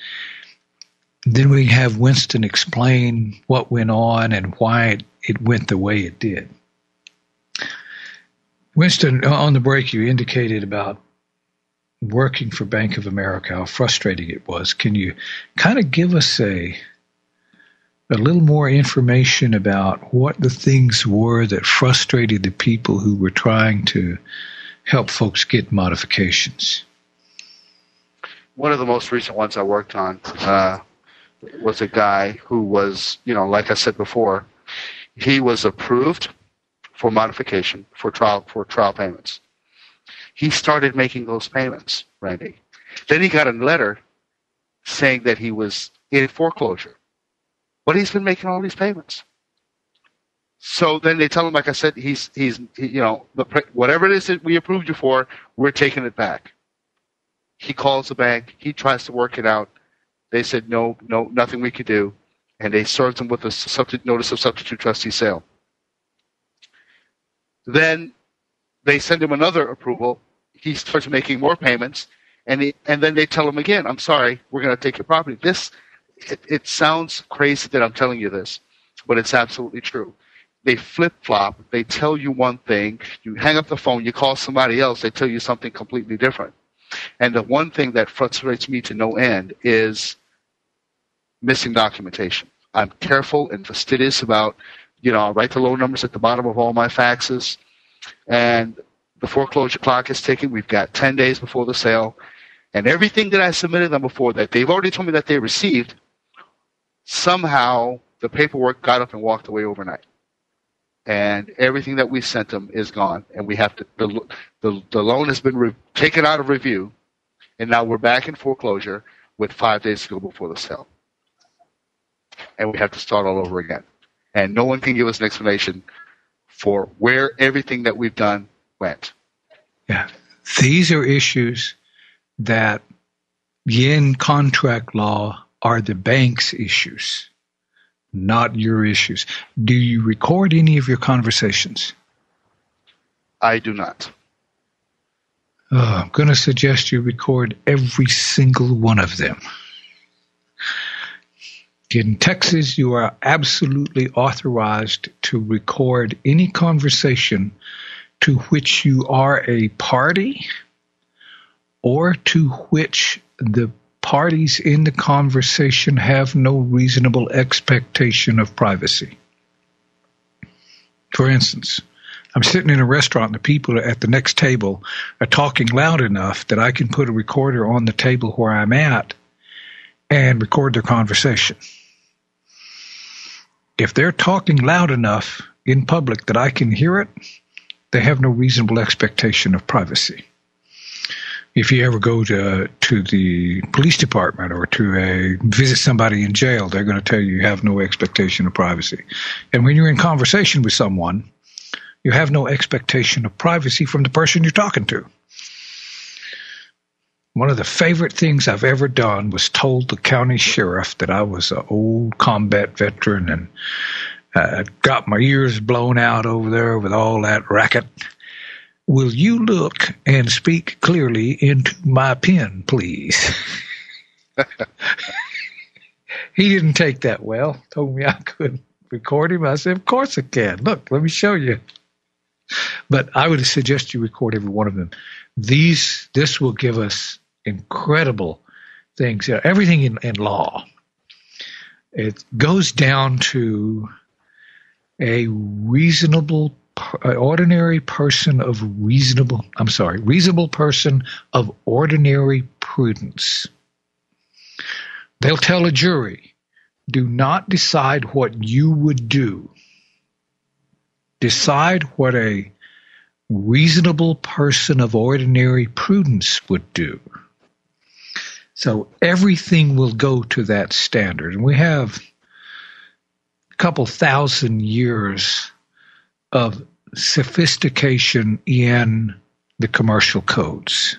then we have Winston explain what went on and why it went the way it did. Winston, on the break, you indicated about working for Bank of America, how frustrating it was. Can you kind of give us a little more information about what the things were that frustrated the people who were trying to help folks get modifications? One of the most recent ones I worked on was a guy who was, like I said before, he was approved for modification for trial payments. He started making those payments, Randy. Then he got a letter saying that he was in foreclosure, but he's been making all these payments. So then they tell him, like I said, he's whatever it is that we approved you for, we're taking it back. He calls the bank. He tries to work it out. They said, no, nothing we could do. And they served him with a notice of substitute trustee sale. Then they send him another approval. He starts making more payments. And then they tell him again, I'm sorry, we're going to take your property. It sounds crazy that I'm telling you this, but it's absolutely true. They flip-flop. They tell you one thing. You hang up the phone. You call somebody else. They tell you something completely different. And the one thing that frustrates me to no end is missing documentation. I'm careful and fastidious about, I write the loan numbers at the bottom of all my faxes. And the foreclosure clock is ticking. We've got 10 days before the sale. And everything that I submitted them before that they've already told me that they received, somehow the paperwork got up and walked away overnight. And everything that we sent them is gone. And we have to, the loan has been taken out of review. And now we're back in foreclosure with 5 days to go before the sale. And we have to start all over again. And no one can give us an explanation for where everything that we've done went. Yeah. These are issues that in contract law are the bank's issues, not your issues. Do you record any of your conversations? I do not. I'm going to suggest you record every single one of them. In Texas, you are absolutely authorized to record any conversation to which you are a party or to which the parties in the conversation have no reasonable expectation of privacy. For instance, I'm sitting in a restaurant and the people at the next table are talking loud enough that I can put a recorder on the table where I'm at and record their conversation. If they're talking loud enough in public that I can hear it, they have no reasonable expectation of privacy. If you ever go to the police department or to visit somebody in jail, they're going to tell you have no expectation of privacy. And when you're in conversation with someone, you have no expectation of privacy from the person you're talking to. One of the favorite things I've ever done was told the county sheriff that I was an old combat veteran and got my ears blown out over there with all that racket. Will you look and speak clearly into my pen, please? He didn't take that well. Told me I could record him. I said, of course I can. Look, let me show you. But I would suggest you record every one of them. This will give us incredible things. You know, everything in law, it goes down to a reasonable person of ordinary prudence. They'll tell a jury, do not decide what you would do. Decide what a reasonable person of ordinary prudence would do. So everything will go to that standard. And we have a couple thousand years of sophistication in the commercial codes.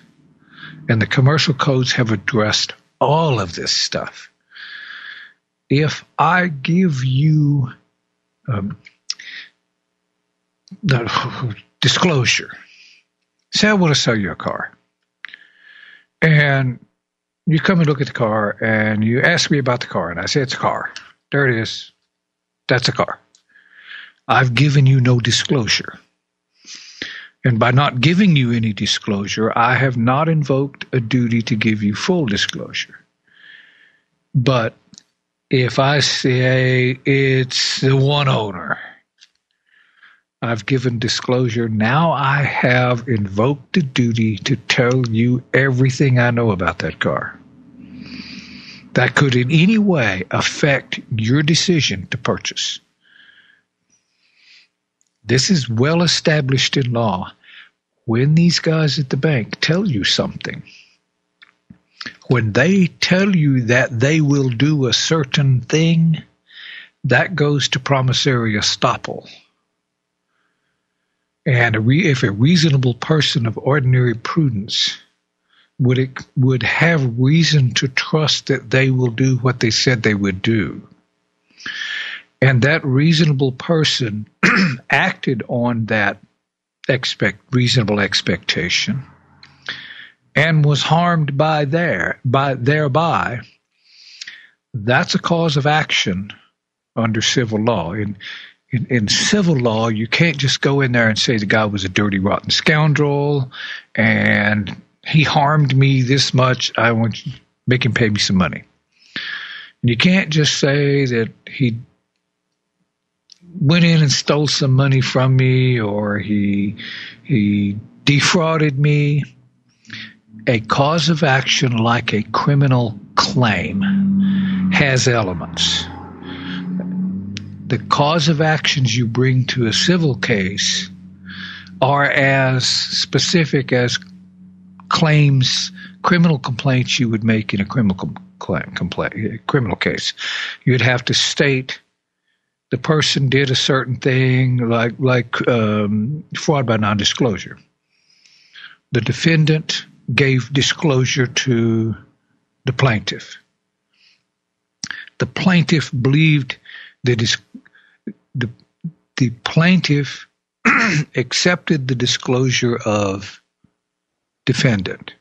And the commercial codes have addressed all of this stuff. If I give you the disclosure, say I want to sell you a car, and you come and look at the car and you ask me about the car, and I say it's a car. There it is. That's a car. I've given you no disclosure. And by not giving you any disclosure, I have not invoked a duty to give you full disclosure. But if I say it's the one owner, I've given disclosure. Now I have invoked the duty to tell you everything I know about that car that could in any way affect your decision to purchase. This is well established in law. When these guys at the bank tell you something, when they tell you that they will do a certain thing, that goes to promissory estoppel. And if a reasonable person of ordinary prudence would have reason to trust that they will do what they said they would do, and that reasonable person acted on that reasonable expectation and was harmed thereby, that's a cause of action under civil law. In civil law, you can't just go in there and say the guy was a dirty, rotten scoundrel and he harmed me this much. I want you to make him pay me some money. And you can't just say that he went in and stole some money from me or he defrauded me. A cause of action like a criminal claim has elements. The cause of actions you bring to a civil case are as specific as criminal complaints you would make in a criminal case. You'd have to state the person did a certain thing, like fraud by non-disclosure. The defendant gave disclosure to the plaintiff. The plaintiff believed that the plaintiff accepted the disclosure of defendant.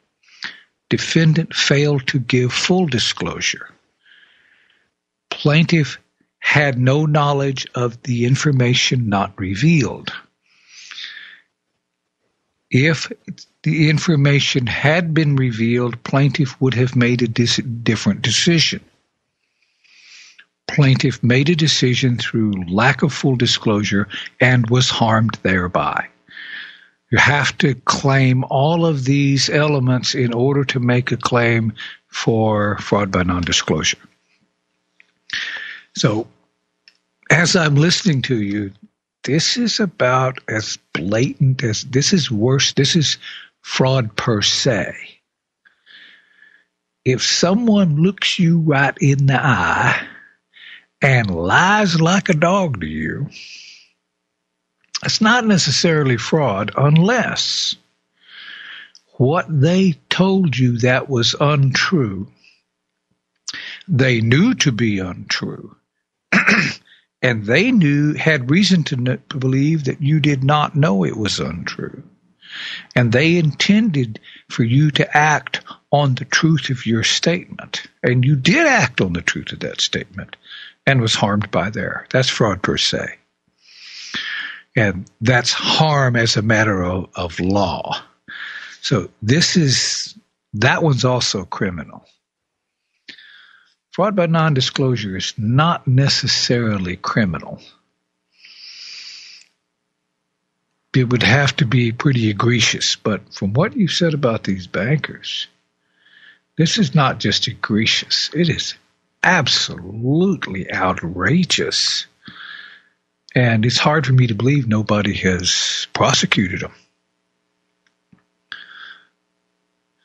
Defendant failed to give full disclosure. Plaintiff had no knowledge of the information not revealed. If the information had been revealed, plaintiff would have made a different decision. Plaintiff made a decision through lack of full disclosure and was harmed thereby. You have to claim all of these elements in order to make a claim for fraud by non-disclosure. So, as I'm listening to you, this is about as blatant as, this is worse, this is fraud per se. If someone looks you right in the eye and lies like a dog to you, it's not necessarily fraud unless what they told you that was untrue, they knew to be untrue, and they had reason to believe that you did not know it was untrue. And they intended for you to act on the truth of your statement. And you did act on the truth of that statement and was harmed by there. That's fraud per se. And that's harm as a matter of law. So that one's also criminal. Fraud by non-disclosure is not necessarily criminal. It would have to be pretty egregious. But from what you said about these bankers, this is not just egregious. It is absolutely outrageous. And it's hard for me to believe nobody has prosecuted them.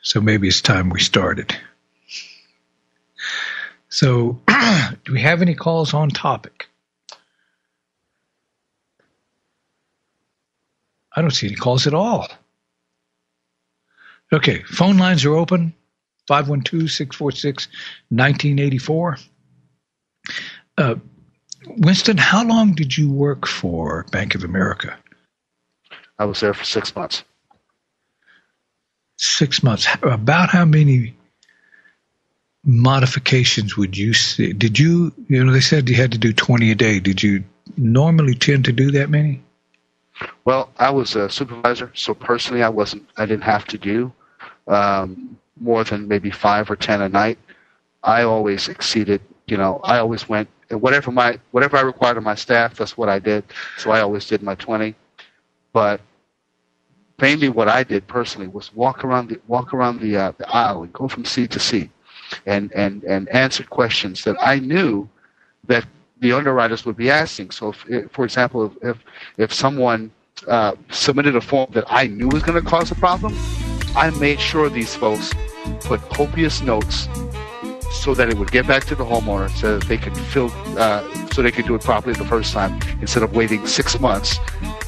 So maybe it's time we started. So, do we have any calls on topic? I don't see any calls at all. Okay, phone lines are open, 512-646-1984. Winston, how long did you work for Bank of America? I was there for 6 months. 6 months. About how many modifications would you see? Did you they said you had to do 20 a day. Did you normally tend to do that many? Well, I was a supervisor, so personally I didn't have to do more than maybe 5 or 10 a night. I always exceeded, I always went, whatever I required of my staff, that's what I did. So I always did my 20. But mainly what I did personally was walk around the aisle and go from seat to seat and answer questions that I knew that the underwriters would be asking. So, for example, if someone submitted a form that I knew was going to cause a problem, I made sure these folks put copious notes so that it would get back to the homeowner so that they could so they could do it properly the first time instead of waiting 6 months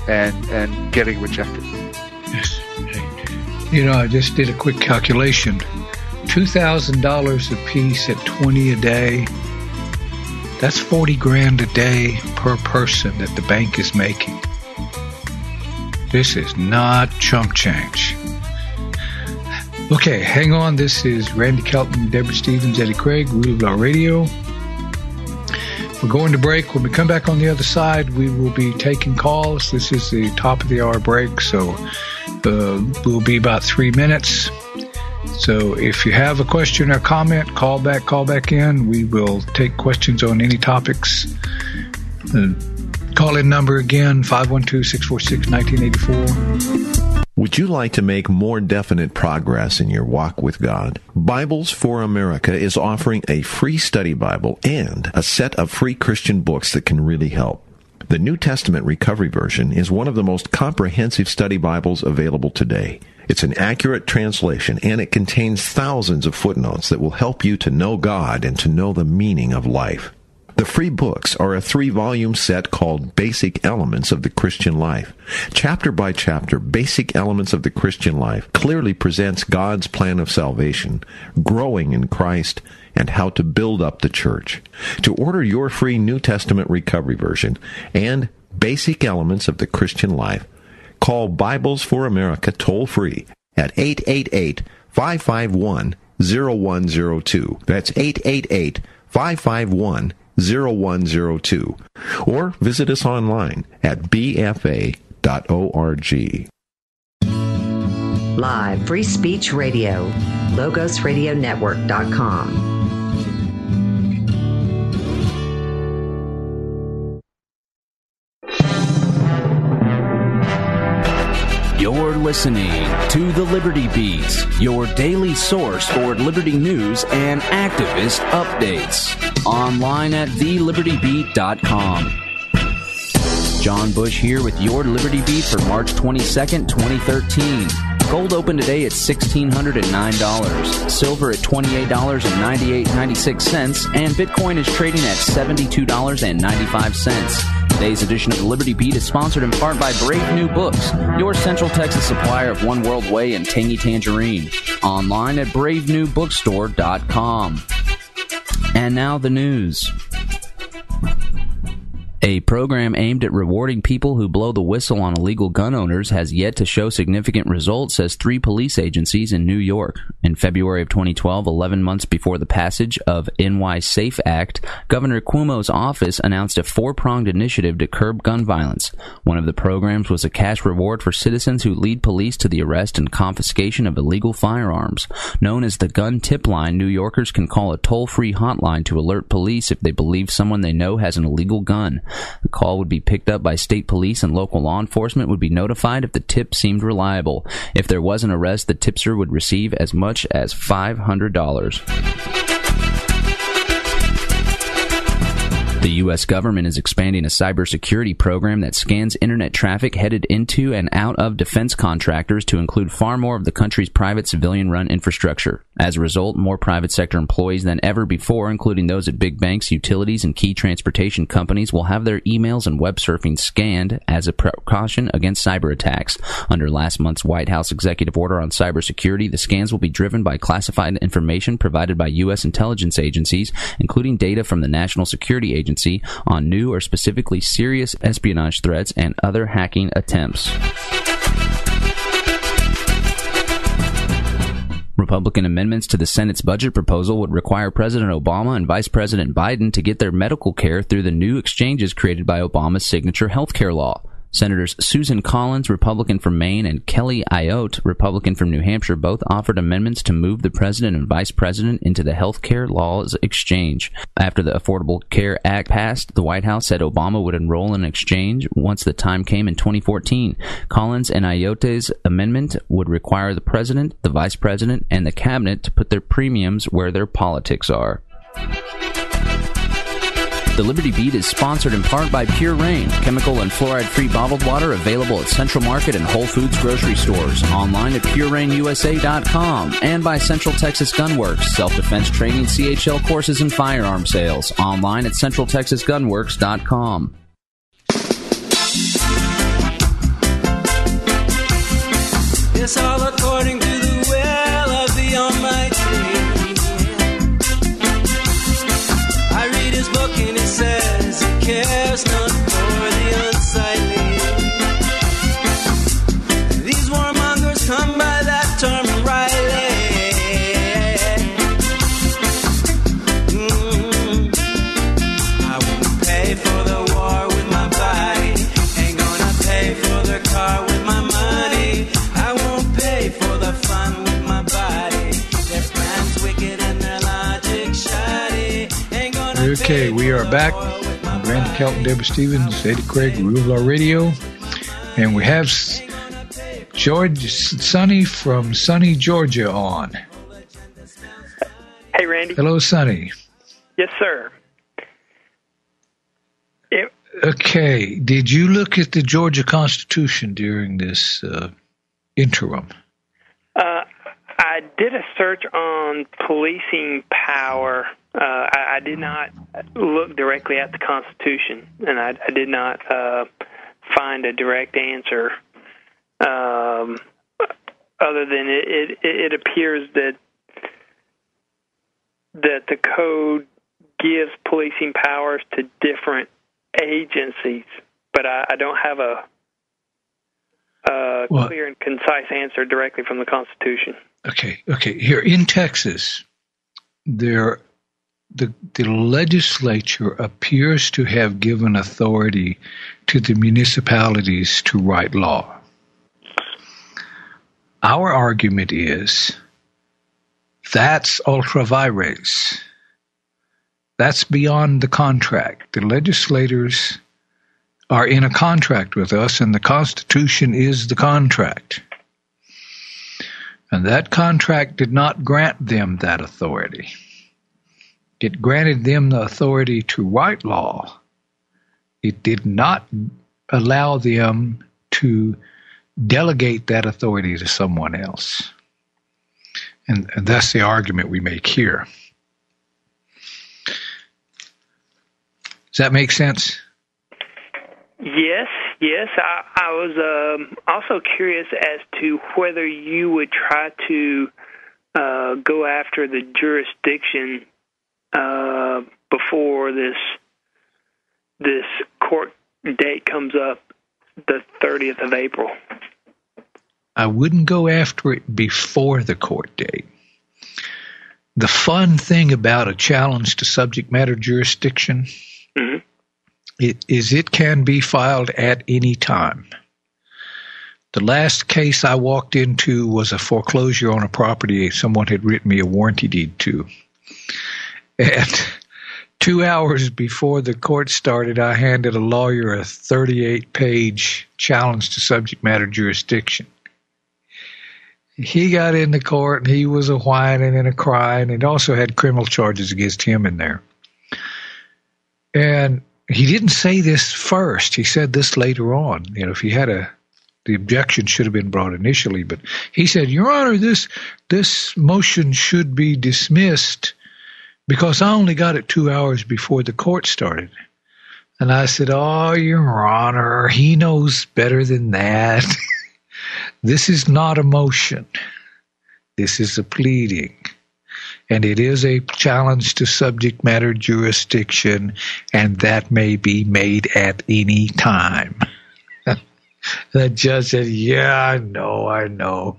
and getting rejected. Yes. I just did a quick calculation. $2,000 a piece at 20 a day. That's $40,000 a day per person that the bank is making. This is not chump change. Okay, hang on. This is Randy Kelton, Deborah Stevens, Eddie Craig, Rule of Law Radio. We're going to break. When we come back on the other side, we will be taking calls. This is the top of the hour break, so we'll be about 3 minutes. So if you have a question or comment, call back in. We will take questions on any topics. Call-in number again, 512-646-1984. Would you like to make more definite progress in your walk with God? Bibles for America is offering a free study Bible and a set of free Christian books that can really help. The New Testament Recovery Version is one of the most comprehensive study Bibles available today. It's an accurate translation, and it contains thousands of footnotes that will help you to know God and to know the meaning of life. The free books are a 3-volume set called Basic Elements of the Christian Life. Chapter by chapter, Basic Elements of the Christian Life clearly presents God's plan of salvation, growing in Christ, and how to build up the church. To order your free New Testament Recovery Version and Basic Elements of the Christian Life, call Bibles for America toll-free at 888-551-0102. That's 888-551-0102. Or visit us online at bfa.org. Live Free Speech Radio. LogosRadioNetwork.com. You're listening to The Liberty Beat, your daily source for liberty news and activist updates. Online at thelibertybeat.com. John Bush here with your Liberty Beat for March 22nd, 2013. Gold opened today at $1,609, silver at $28.96, and Bitcoin is trading at $72.95. Today's edition of the Liberty Beat is sponsored in part by Brave New Books, your Central Texas supplier of One World Way and Tangy Tangerine. Online at bravenewbookstore.com. And now the news. A program aimed at rewarding people who blow the whistle on illegal gun owners has yet to show significant results, says 3 police agencies in New York. In February of 2012, 11 months before the passage of NY SAFE Act, Governor Cuomo's office announced a 4-pronged initiative to curb gun violence. One of the programs was a cash reward for citizens who lead police to the arrest and confiscation of illegal firearms. Known as the Gun Tip Line, New Yorkers can call a toll-free hotline to alert police if they believe someone they know has an illegal gun. The call would be picked up by state police, and local law enforcement would be notified if the tip seemed reliable. If there was an arrest, the tipster would receive as much as $500. The U.S. government is expanding a cybersecurity program that scans internet traffic headed into and out of defense contractors to include far more of the country's private civilian-run infrastructure. As a result, more private sector employees than ever before, including those at big banks, utilities, and key transportation companies, will have their emails and web surfing scanned as a precaution against cyber attacks. Under last month's White House executive order on cybersecurity, the scans will be driven by classified information provided by U.S. intelligence agencies, including data from the National Security Agency on new or specifically serious espionage threats and other hacking attempts. Republican amendments to the Senate's budget proposal would require President Obama and Vice President Biden to get their medical care through the new exchanges created by Obama's signature health care law. Senators Susan Collins, Republican from Maine, and Kelly Ayotte, Republican from New Hampshire, both offered amendments to move the president and vice president into the health care laws exchange. After the Affordable Care Act passed, the White House said Obama would enroll in an exchange once the time came in 2014. Collins and Ayotte's amendment would require the president, the vice president, and the cabinet to put their premiums where their politics are. The Liberty Beat is sponsored in part by Pure Rain, chemical and fluoride-free bottled water available at Central Market and Whole Foods grocery stores. Online at PureRainUSA.com, and by Central Texas Gunworks, self-defense training, CHL courses, and firearm sales. Online at CentralTexasGunworks.com. It's all according to the will of the Almighty. I read his book and he says he cares not for the unsightly. These warmongers come by that term rightly. I won't pay for the war with my body. Ain't gonna pay for their car with my money. I won't pay for the fun with my body. Their plans wicked and their logic shoddy. Okay, we are back. Randy Kelton, Deborah Stevens, Eddie Craig, Rule of Law Radio. And we have Sonny from Sunny, Georgia on. Hey, Randy. Hello, Sonny. Yes, sir. Okay, did you look at the Georgia Constitution during this interim? I did a search on policing power. I did not look directly at the Constitution, and I did not find a direct answer. Other than it appears that the code gives policing powers to different agencies, but I don't have a clear and concise answer directly from the Constitution. Okay. Here in Texas, the legislature appears to have given authority to the municipalities to write law. Our argument is that's ultra vires. That's beyond the contract. The legislators are in a contract with us, and the Constitution is the contract. And that contract did not grant them that authority. It granted them the authority to write law. It did not allow them to delegate that authority to someone else. And that's the argument we make here. Does that make sense? Yes. I was also curious as to whether you would try to go after the jurisdiction before this court date comes up, the 30th of April. I wouldn't go after it before the court date. The fun thing about a challenge to subject matter jurisdiction it can be filed at any time. The last case I walked into was a foreclosure on a property someone had written me a warranty deed to. And 2 hours before the court started, I handed a lawyer a 38-page challenge to subject matter jurisdiction. He got into court, and he was a whining and a crying, and also had criminal charges against him in there. And he didn't say this first. He said this later on. You know, if he had the objection should have been brought initially, but he said, Your Honor, this motion should be dismissed because I only got it 2 hours before the court started. And I said, oh, Your Honor, he knows better than that. This is not a motion. This is a pleading. And it is a challenge to subject matter jurisdiction, and that may be made at any time. The judge said, yeah, I know.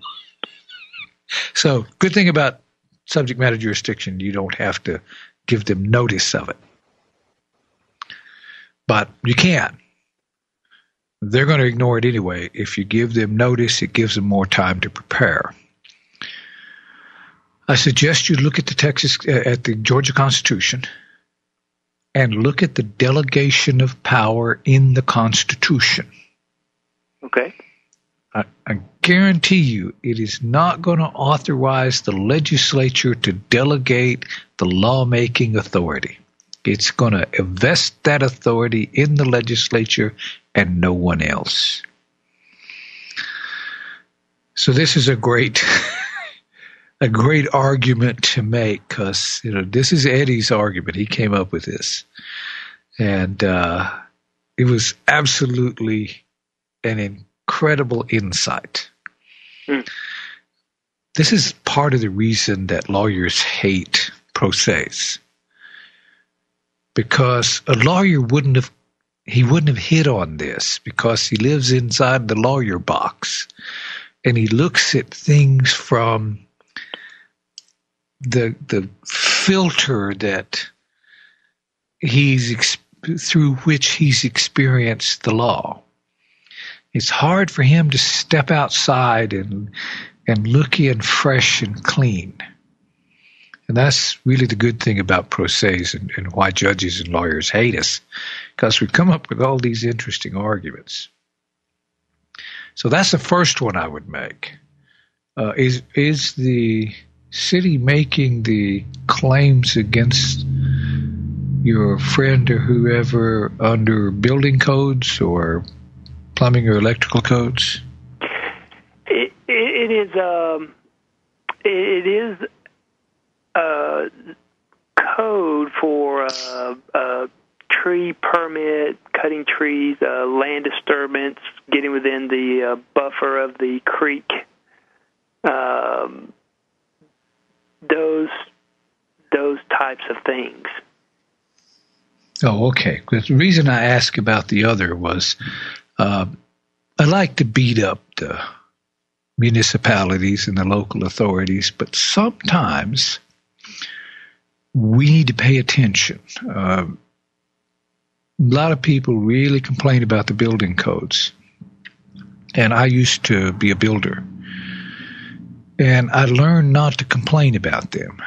So, good thing about subject matter jurisdiction, you don't have to give them notice of it. But you can. They're going to ignore it anyway. If you give them notice, it gives them more time to prepare. I suggest you look at the Georgia Constitution and look at the delegation of power in the Constitution. Okay. I guarantee you it is not going to authorize the legislature to delegate the lawmaking authority. It's going to invest that authority in the legislature and no one else. So this is a great argument to make because, this is Eddie's argument. He came up with this. And it was absolutely an incredible insight. This is part of the reason that lawyers hate pro ses. Because a lawyer wouldn't have hit on this because he lives inside the lawyer box and he looks at things from the filter that through which he's experienced the law. It's hard for him to step outside and look in fresh and clean. And that's really the good thing about pro ses and why judges and lawyers hate us, because we come up with all these interesting arguments. So that's the first one I would make. Is the city making the claims against your friend or whoever under building codes or plumbing or electrical codes? It is code for tree permit, cutting trees, land disturbance, getting within the buffer of the creek. Those types of things. Oh, okay. The reason I asked about the other was I like to beat up the municipalities and the local authorities, but sometimes we need to pay attention. A lot of people really complain about the building codes, and I used to be a builder. And I learned not to complain about them.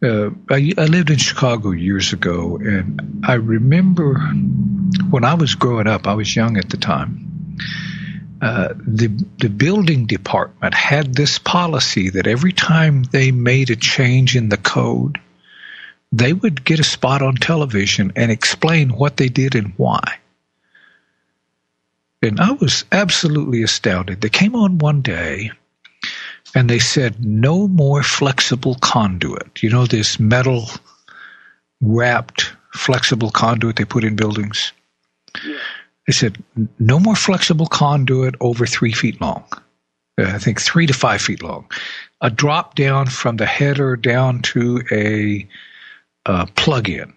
I lived in Chicago years ago, and I remember when I was growing up, I was young at the time, the building department had this policy that every time they made a change in the code, they would get a spot on television and explain what they did and why. And I was absolutely astounded. They came on one day, and they said, no more flexible conduit. You know, this metal-wrapped flexible conduit they put in buildings? Yeah. They said, no more flexible conduit over 3 feet long. I think 3 to 5 feet long. A drop down from the header down to a plug-in.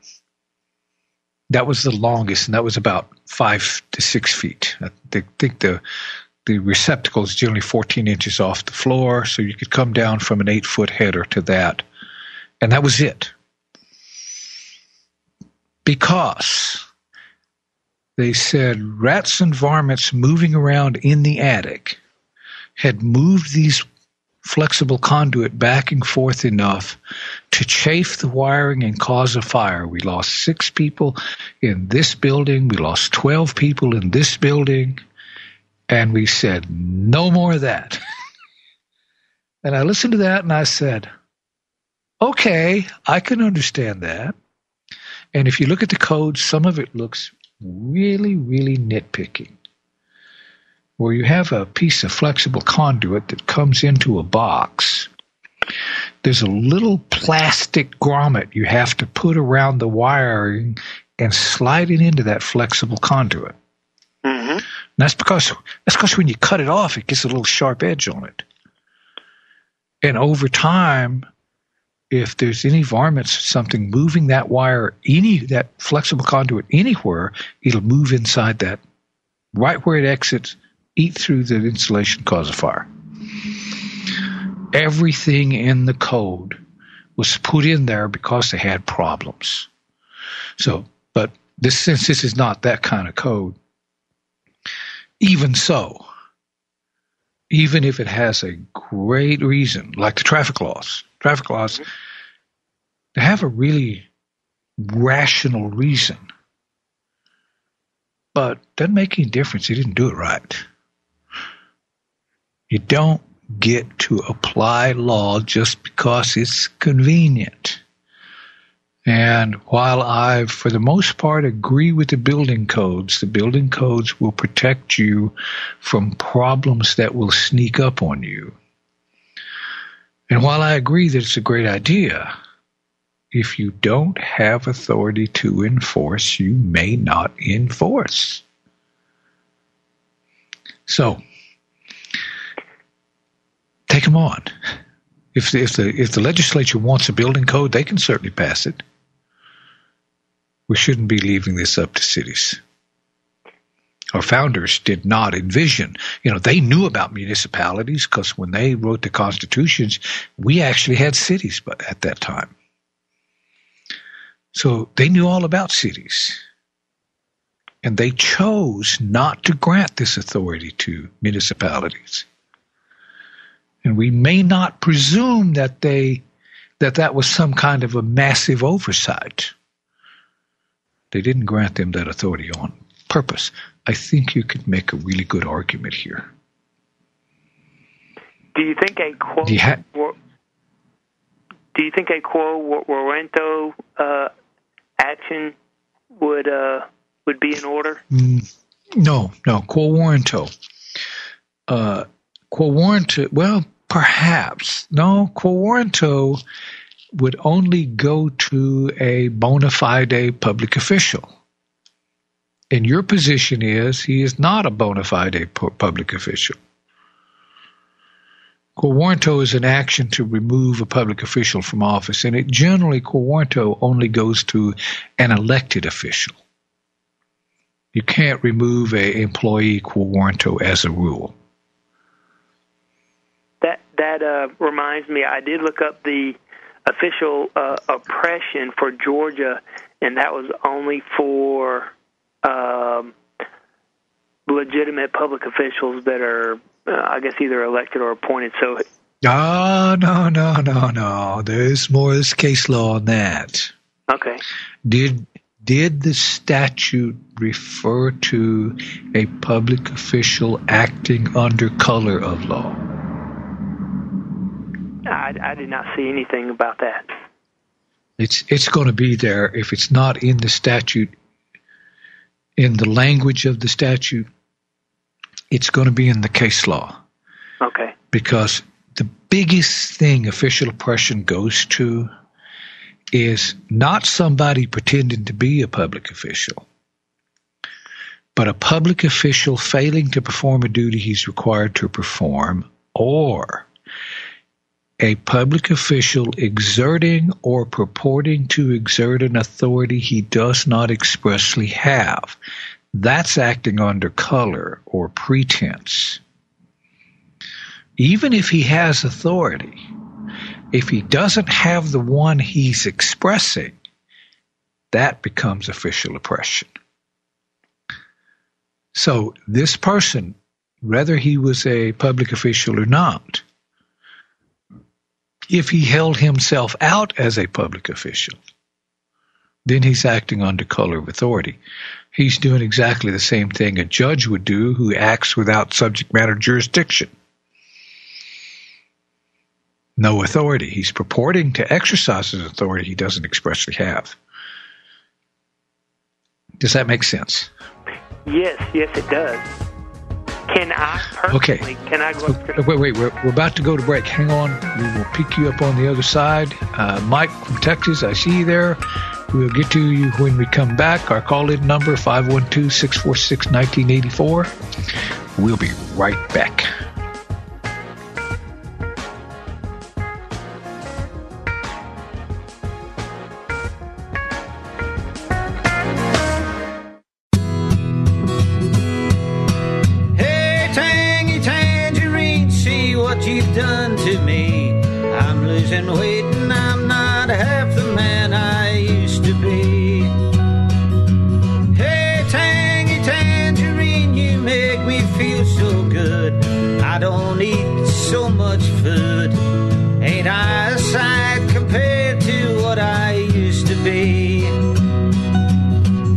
That was the longest, and that was about 5 to 6 feet. I think the receptacle is generally 14 inches off the floor, so you could come down from an 8-foot header to that. And that was it. Because they said rats and varmints moving around in the attic had moved these flexible conduit back and forth enough to chafe the wiring and cause a fire. We lost 6 people in this building. We lost 12 people in this building. And we said, no more of that. And I listened to that and I said, okay, I can understand that. And if you look at the code, some of it looks really, really nitpicking. Where you have a piece of flexible conduit that comes into a box, there's a little plastic grommet you have to put around the wiring and slide it into that flexible conduit. Mm-hmm. That's because when you cut it off, it gets a little sharp edge on it. And over time, if there's any varmints or something moving that wire, that flexible conduit anywhere, it'll move inside that, right where it exits, eat through the insulation, cause a fire. Everything in the code was put in there because they had problems. So, but since this is not that kind of code, even so, even if it has a great reason, like the traffic laws, they have a really rational reason, but doesn't make any difference. You didn't do it right. You don't get to apply law just because it's convenient. And while I, for the most part, agree with the building codes will protect you from problems that will sneak up on you. And while I agree that it's a great idea, if you don't have authority to enforce, you may not enforce. So, take them on. If the legislature wants a building code, they can certainly pass it. We shouldn't be leaving this up to cities. Our founders did not envision, they knew about municipalities because when they wrote the constitutions, we actually had cities at that time. So they knew all about cities. And they chose not to grant this authority to municipalities. And we may not presume that that was some kind of a massive oversight. They didn't grant them that authority on purpose. I think you could make a really good argument here. Do you think a quo warranto action would be in order? No, quo warranto. Quo warranto, well, perhaps. No, quo warranto would only go to a bona fide public official. And your position is he is not a bona fide public official. Quo warranto is an action to remove a public official from office, and quo warranto only goes to an elected official. You can't remove an employee quo warranto as a rule. That reminds me, I did look up the official oppression for Georgia, and that was only for legitimate public officials that are I guess, either elected or appointed. So. No. There's more case law on that. Okay. Did the statute refer to a public official acting under color of law? I did not see anything about that. It's going to be there. If it's not in the statute, in the language of the statute, it's going to be in the case law. Okay. Because the biggest thing official oppression goes to is not somebody pretending to be a public official, but a public official failing to perform a duty he's required to perform, or a public official exerting or purporting to exert an authority he does not expressly have. That's acting under color or pretense. Even if he has authority, if he doesn't have the one he's expressing, that becomes official oppression. So this person, whether he was a public official or not, if he held himself out as a public official, then he's acting under color of authority. He's doing exactly the same thing a judge would do who acts without subject matter jurisdiction. No authority. He's purporting to exercise an authority he doesn't expressly have. Does that make sense? Yes, it does. Can I personally, can I go up? Wait, we're about to go to break. Hang on. We will pick you up on the other side. Mike from Texas, I see you there. We'll get to you when we come back. Our call-in number, 512-646-1984. We'll be right back. You've done to me. I'm losing weight and I'm not half the man I used to be. Hey, tangy tangerine, you make me feel so good. I don't eat so much food. Ain't I a sight compared to what I used to be?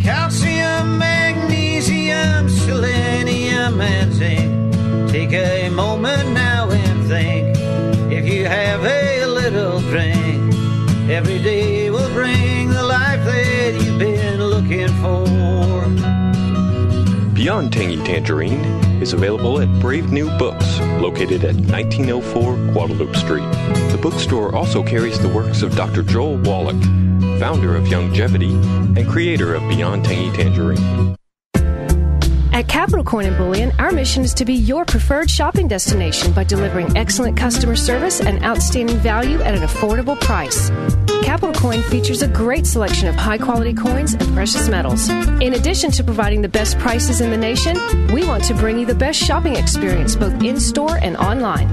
Calcium, magnesium, selenium, and zinc. Take a moment now and think, if you have a little drink, every day will bring the life that you've been looking for. Beyond Tangy Tangerine is available at Brave New Books, located at 1904 Guadalupe Street. The bookstore also carries the works of Dr. Joel Wallach, founder of Youngevity and creator of Beyond Tangy Tangerine. At Capital Coin and Bullion, our mission is to be your preferred shopping destination by delivering excellent customer service and outstanding value at an affordable price. Capital Coin features a great selection of high-quality coins and precious metals. In addition to providing the best prices in the nation, we want to bring you the best shopping experience both in-store and online.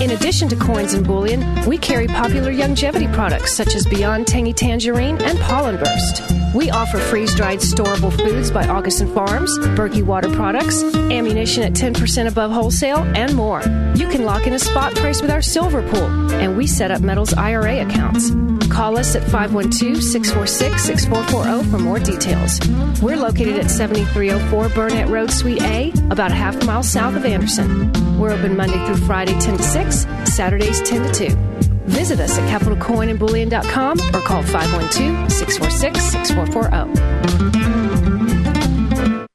In addition to coins and bullion, we carry popular Youngevity products such as Beyond Tangy Tangerine and Pollen Burst. We offer freeze-dried storable foods by Augustin Farms, Berkey Water Products, ammunition at 10% above wholesale, and more. You can lock in a spot price with our silver pool, and we set up metals IRA accounts. Call us at 512-646-6440 for more details. We're located at 7304 Burnett Road, Suite A, about a half mile south of Anderson. We're open Monday through Friday 10 to 6, Saturdays 10 to 2. Visit us at capitalcoinandbullion.com or call 512-646-6440.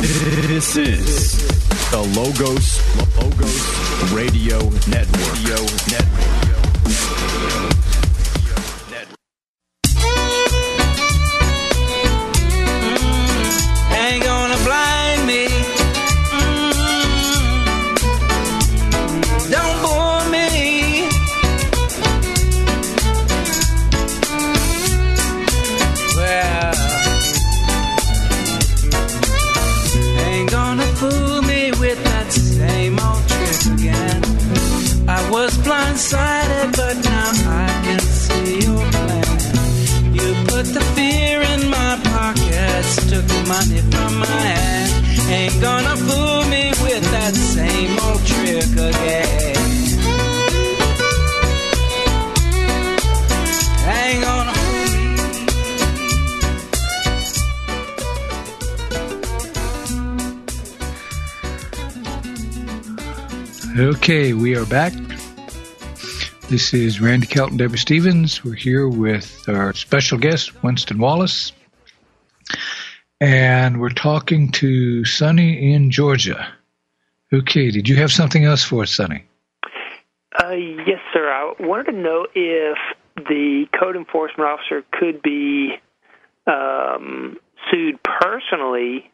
This is the Logos Radio Network. Ain't gonna blind me. Don't bore me. Well, ain't gonna fool me with that same old trick again. I was blindsided, but now I can see your plan. You put the fear in my pockets, took the money from my hand. Ain't gonna fool me with that same Okay, we are back. This is Randy Kelton, Deborah Stevens. We're here with our special guest, Winston Wallace. And we're talking to Sonny in Georgia. Okay, did you have something else for us, Sonny? Yes, sir. I wanted to know if the code enforcement officer could be sued personally,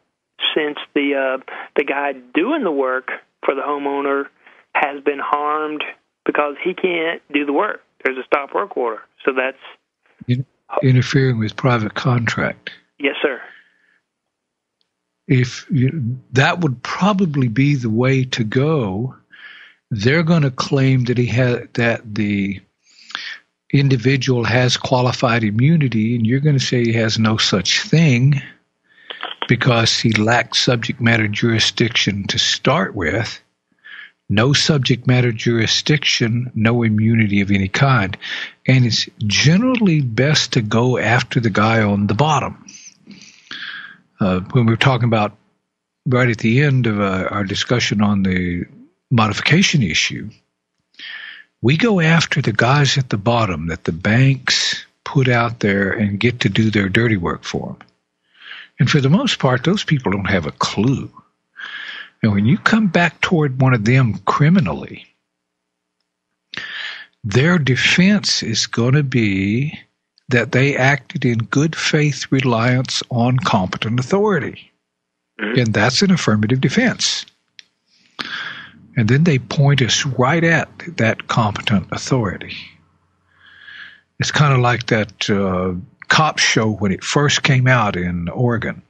since the guy doing the work for the homeowner has been harmed because he can't do the work. There's a stop work order. So that's interfering with private contract. Yes, sir. That would probably be the way to go. They're going to claim that the individual has qualified immunity, and you're going to say he has no such thing because he lacked subject matter jurisdiction to start with. No subject matter jurisdiction, no immunity of any kind. And it's generally best to go after the guy on the bottom. When we're talking about right at the end of our discussion on the modification issue, we go after the guys at the bottom that the banks put out there and get to do their dirty work for them. And for the most part, those people don't have a clue. And when you come back toward one of them criminally, their defense is going to be that they acted in good faith reliance on competent authority. And that's an affirmative defense. And then they point us right at that competent authority. It's kind of like that cop show when it first came out in Oregon,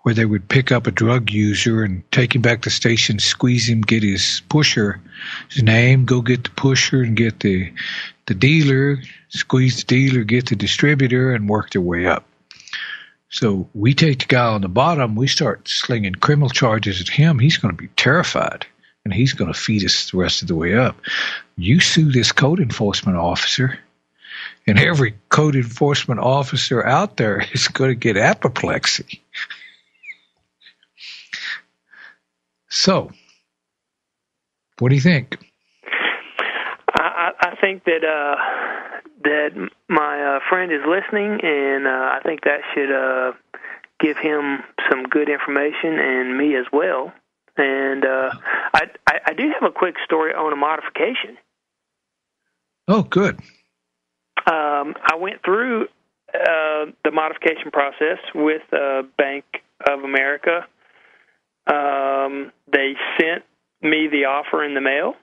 where they would pick up a drug user and take him back to the station, squeeze him, get his name, go get the pusher and get the dealer, squeeze the dealer, get the distributor, and work their way up. So we take the guy on the bottom, we start slinging criminal charges at him, he's going to be terrified, and he's going to feed us the rest of the way up. You sue this code enforcement officer, and every code enforcement officer out there is going to get apoplexy. So, what do you think? I think that my friend is listening, and I think that should give him some good information, and me as well. And I do have a quick story on a modification. Oh, good. I went through the modification process with Bank of America. They sent me the offer in the mail,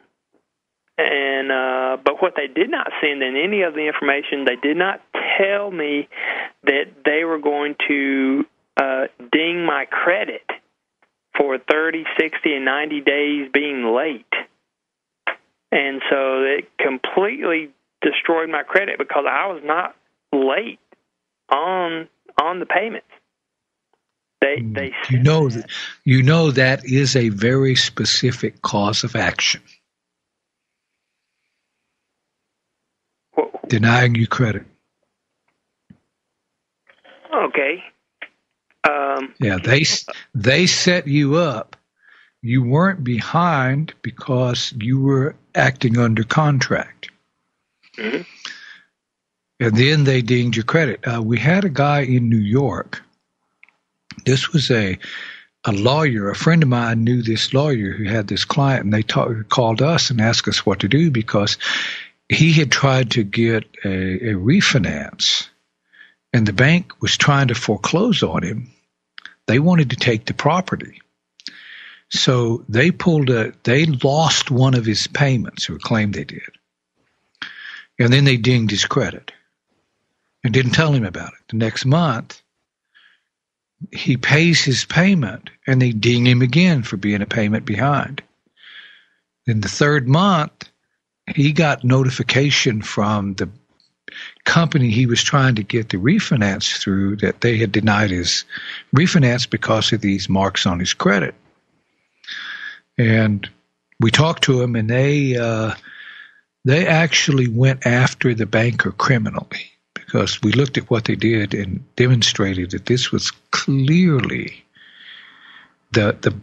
and but what they did not send in any of the information, they did not tell me that they were going to ding my credit for 30, 60, and 90 days being late. And so it completely destroyed my credit because I was not late on the payments. You know that is a very specific cause of action. Denying you credit. Okay. Yeah, they set you up. You weren't behind because you were acting under contract. Mm-hmm. And then they dinged your credit. We had a guy in New York. This was a lawyer. A friend of mine knew this lawyer who had this client, and they called us and asked us what to do because he had tried to get a refinance, and the bank was trying to foreclose on him. They wanted to take the property. So they lost one of his payments, or claimed they did. And then they dinged his credit and didn't tell him about it. The next month, he pays his payment, and they ding him again for being a payment behind. Then the third month, he got notification from the company he was trying to get the refinance through that they had denied his refinance because of these marks on his credit. And we talked to him, and they actually went after the banker criminally because we looked at what they did and demonstrated that this was clearly the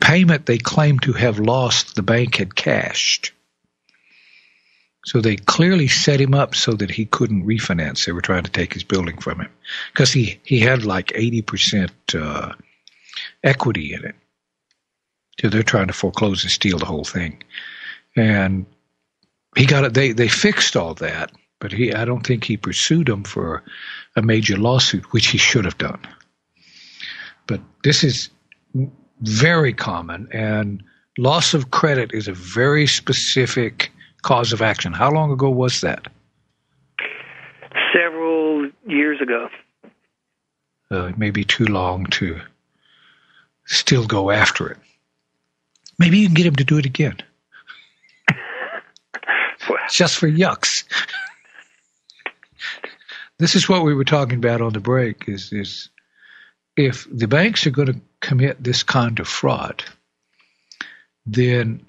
payment they claimed to have lost, the bank had cashed. So they clearly set him up so that he couldn't refinance. They were trying to take his building from him because he had like 80% equity in it. So they're trying to foreclose and steal the whole thing. And he got it. They fixed all that, but I don't think he pursued them for a major lawsuit, which he should have done. But this is very common, and loss of credit is a very specific cause of action. How long ago was that? Several years ago. It may be too long to still go after it. Maybe you can get him to do it again. Just for yucks. This is what we were talking about on the break, is if the banks are going to commit this kind of fraud, then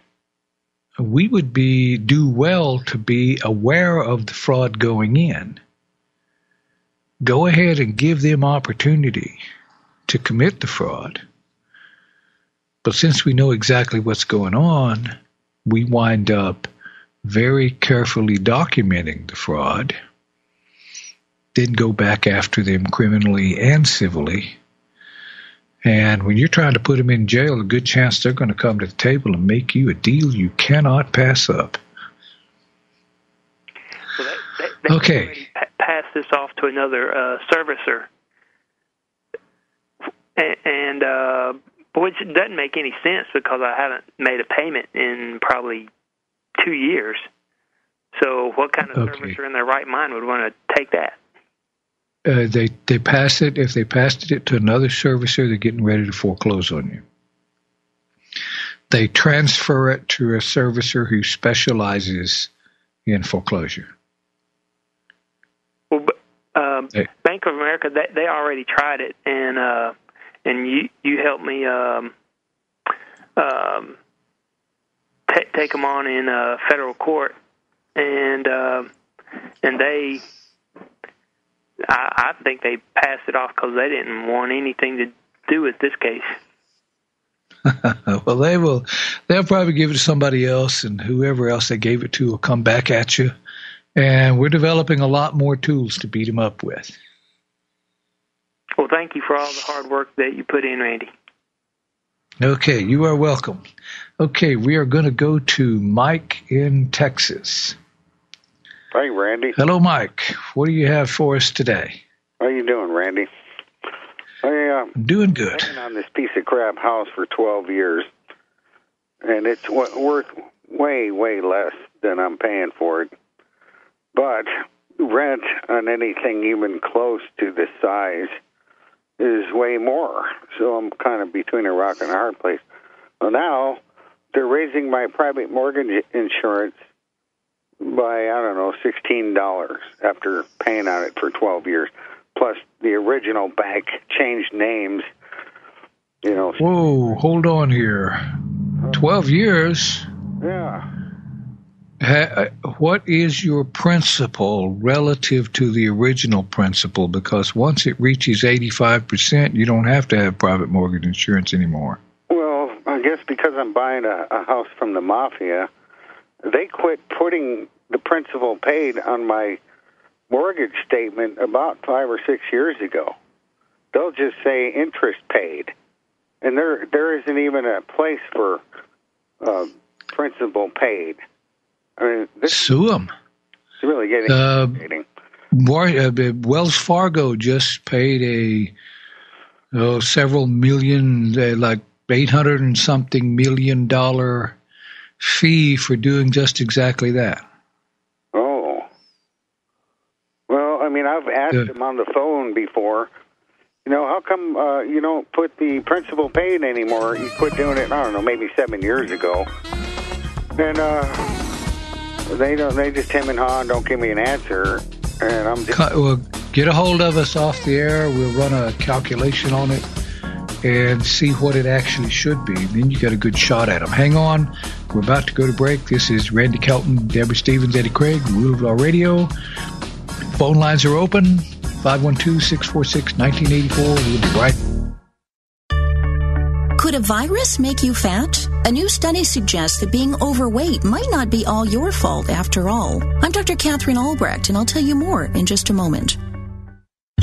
we would do well to be aware of the fraud going in. Go ahead and give them opportunity to commit the fraud. But since we know exactly what's going on, we wind up very carefully documenting the fraud, then go back after them criminally and civilly. And when you're trying to put them in jail, a good chance they're going to come to the table and make you a deal you cannot pass up. So they okay. already passed this off to another servicer. And which doesn't make any sense because I haven't made a payment in probably 2 years. So what kind of servicer in their right mind would want to take that? They pass it. If they passed it to another servicer, they're getting ready to foreclose on you. They transfer it to a servicer who specializes in foreclosure. Well, Bank of America, they already tried it, and you helped me take them on in federal court, and they. I think they passed it off because they didn't want anything to do with this case. Well, they'll probably give it to somebody else, and whoever else they gave it to will come back at you. And we're developing a lot more tools to beat them up with. Well, thank you for all the hard work that you put in, Randy. Okay, you are welcome. Okay, we are going to go to Mike in Texas. Hey, Randy. Hello, Mike. What do you have for us today? How you doing, Randy? I'm doing good. I've been on this piece of crap house for 12 years, and it's worth way, way less than I'm paying for it. But rent on anything even close to this size is way more. So I'm kind of between a rock and a hard place. Well, now they're raising my private mortgage insurance by, I don't know, $16 after paying on it for 12 years. Plus the original bank changed names, you know. Whoa, hold on here. 12 years? Yeah. What is your principal relative to the original principal? Because once it reaches 85%, you don't have to have private mortgage insurance anymore. Well, I guess because I'm buying a house from the mafia, they quit putting the principal paid on my mortgage statement about 5 or 6 years ago. They'll just say interest paid. And there isn't even a place for principal paid. I mean, sue them. It's really getting irritating. Wells Fargo just paid several million, like $800 and something $million fee for doing just exactly that. Oh. Well, I mean, I've asked them on the phone before, you know, how come you don't put the principal paid anymore? You quit doing it, I don't know, maybe 7 years ago. And they just hem and haw and don't give me an answer. And I'm just... Well, get a hold of us off the air. We'll run a calculation on it and see what it actually should be. Then you got a good shot at them. Hang on. We're about to go to break. This is Randy Kelton, Deborah Stevens, Eddie Craig, Rule of Law Radio. Phone lines are open. 512-646-1984. We'll be right back. Could a virus make you fat? A new study suggests that being overweight might not be all your fault after all. I'm Dr. Catherine Albrecht, and I'll tell you more in just a moment.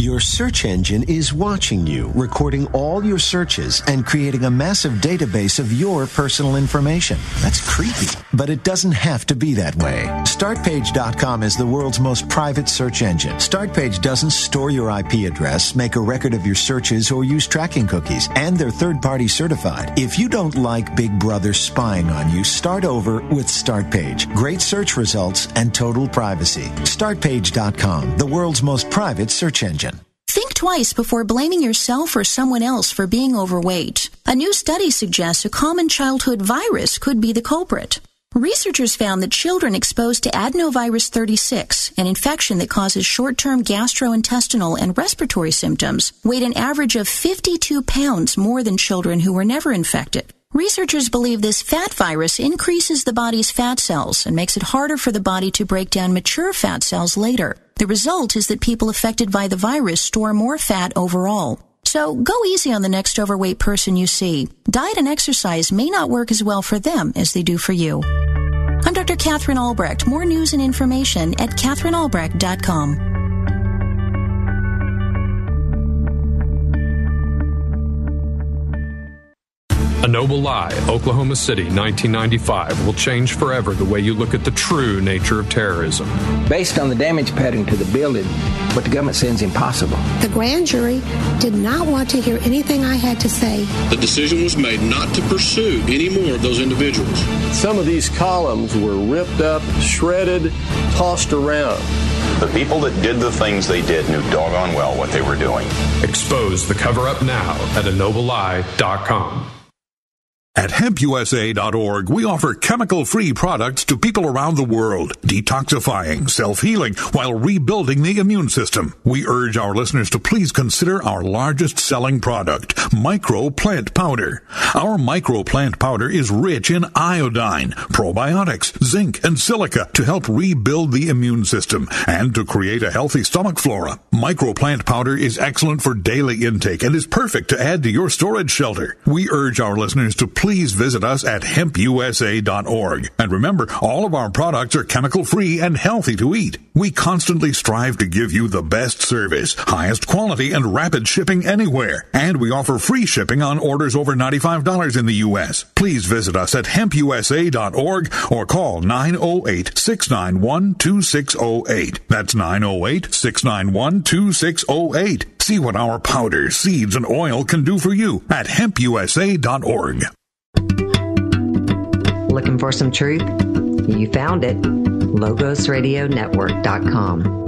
Your search engine is watching you, recording all your searches and creating a massive database of your personal information. That's creepy, but it doesn't have to be that way. Startpage.com is the world's most private search engine. Startpage doesn't store your IP address, make a record of your searches, or use tracking cookies, and they're third-party certified. If you don't like Big Brother spying on you, start over with Startpage. Great search results and total privacy. Startpage.com, the world's most private search engine. Think twice before blaming yourself or someone else for being overweight. A new study suggests a common childhood virus could be the culprit. Researchers found that children exposed to adenovirus 36, an infection that causes short-term gastrointestinal and respiratory symptoms, weighed an average of 52 pounds more than children who were never infected. Researchers believe this fat virus increases the body's fat cells and makes it harder for the body to break down mature fat cells later. The result is that people affected by the virus store more fat overall. So go easy on the next overweight person you see. Diet and exercise may not work as well for them as they do for you. I'm Dr. Catherine Albrecht. More news and information at catherinealbrecht.com. A Noble Lie, Oklahoma City, 1995, will change forever the way you look at the true nature of terrorism. Based on the damage pattern to the building, what the government says is impossible. The grand jury did not want to hear anything I had to say. The decision was made not to pursue any more of those individuals. Some of these columns were ripped up, shredded, tossed around. The people that did the things they did knew doggone well what they were doing. Expose the cover-up now at anobelie.com. At hempusa.org, we offer chemical-free products to people around the world, detoxifying, self-healing, while rebuilding the immune system. We urge our listeners to please consider our largest-selling product, Micro Plant Powder. Our Micro Plant Powder is rich in iodine, probiotics, zinc, and silica to help rebuild the immune system and to create a healthy stomach flora. Micro Plant Powder is excellent for daily intake and is perfect to add to your storage shelter. We urge our listeners to please visit us at hempusa.org. And remember, all of our products are chemical-free and healthy to eat. We constantly strive to give you the best service, highest quality, and rapid shipping anywhere. And we offer free shipping on orders over $95 in the U.S. Please visit us at hempusa.org or call 908-691-2608. That's 908-691-2608. See what our powders, seeds, and oil can do for you at hempusa.org. Looking for some truth? You found it. LogosRadioNetwork.com.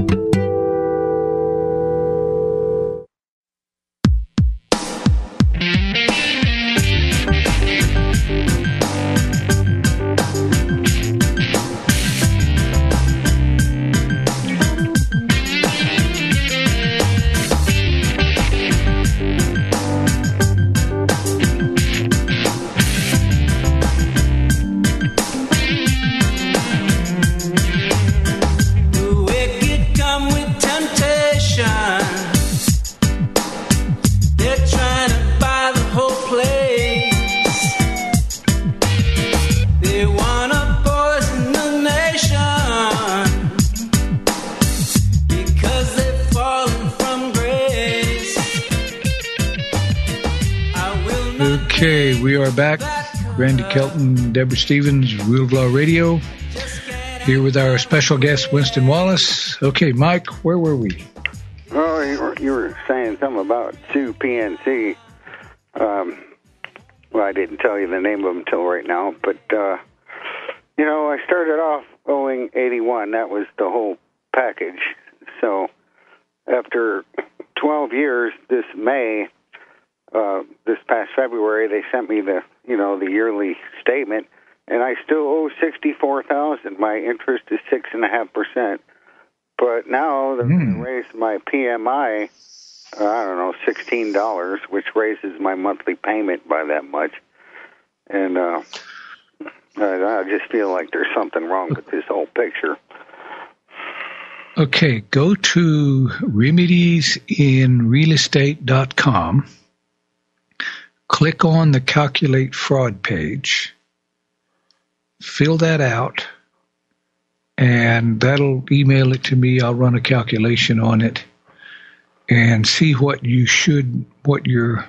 Okay, we are back. Randy Kelton, Deborah Stevens, Rule of Law Radio, here with our special guest, Winston Wallace. Okay, Mike, where were we? Oh, you were saying something about Sue PNC. Well, I didn't tell you the name of them until right now, but, I started off owing 81. That was the whole package. So after 12 years, this May, this past February, they sent me the yearly statement, and I still owe $64,000. My interest is 6.5%. But now they're going to raise my PMI, $16, which raises my monthly payment by that much. And I just feel like there's something wrong with this whole picture. Okay, go to remediesinrealestate.com. click on the Calculate Fraud page, fill that out, and that'll email it to me. I'll run a calculation on it and see what your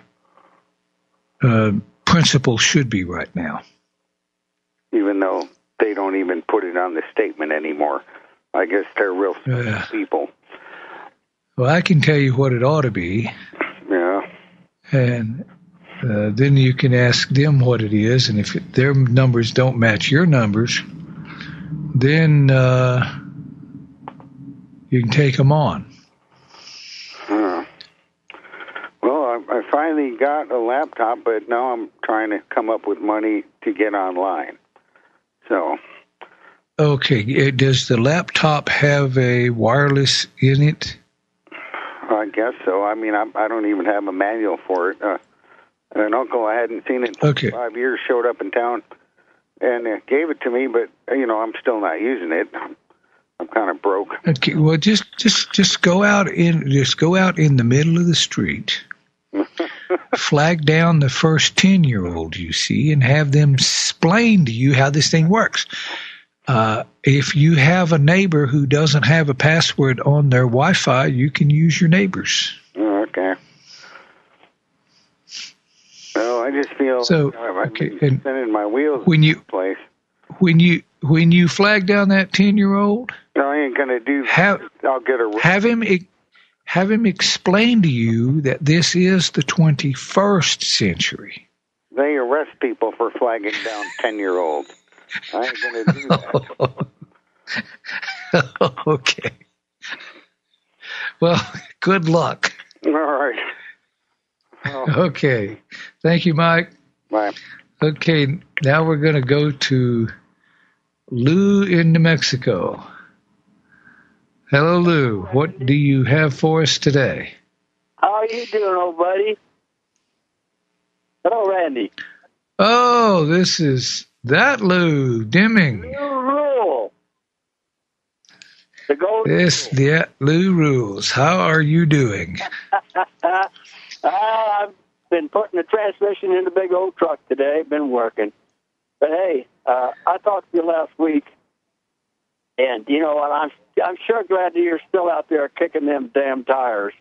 principal should be right now. Even though they don't even put it on the statement anymore. I guess they're real people. Well, I can tell you what it ought to be. Yeah. And then you can ask them what it is, and if their numbers don't match your numbers, then you can take them on. Well, I finally got a laptop, but now I'm trying to come up with money to get online. So. Okay. Does the laptop have a wireless in it? I guess so. I mean, I don't even have a manual for it. An uncle I hadn't seen in 5 years showed up in town and gave it to me, but I'm still not using it. I'm kind of broke. Okay. Well, just go out in the middle of the street, flag down the first 10-year-old you see, and have them explain to you how this thing works. If you have a neighbor who doesn't have a password on their Wi-Fi, you can use your neighbor's. Oh, okay. Well, I just feel I've been spinning my wheels in this place. When you flag down that 10-year-old, no, I ain't gonna do. I'll get a. Have him explain to you that this is the 21st century. They arrest people for flagging down 10-year-olds. I ain't going to do that. Okay. Well, good luck. All right. Okay. Thank you, Mike. Bye. Okay, now we're going to go to Lou in New Mexico. Hello, Lou. What do you have for us today? How are you doing, old buddy? Hello, Randy. Oh, this is that Lou Deming. New rule. The golden rule. Lou rules. How are you doing? I've been putting the transmission in the big old truck today. Been working. But hey, I talked to you last week, and you know what? I'm sure glad that you're still out there kicking them damn tires.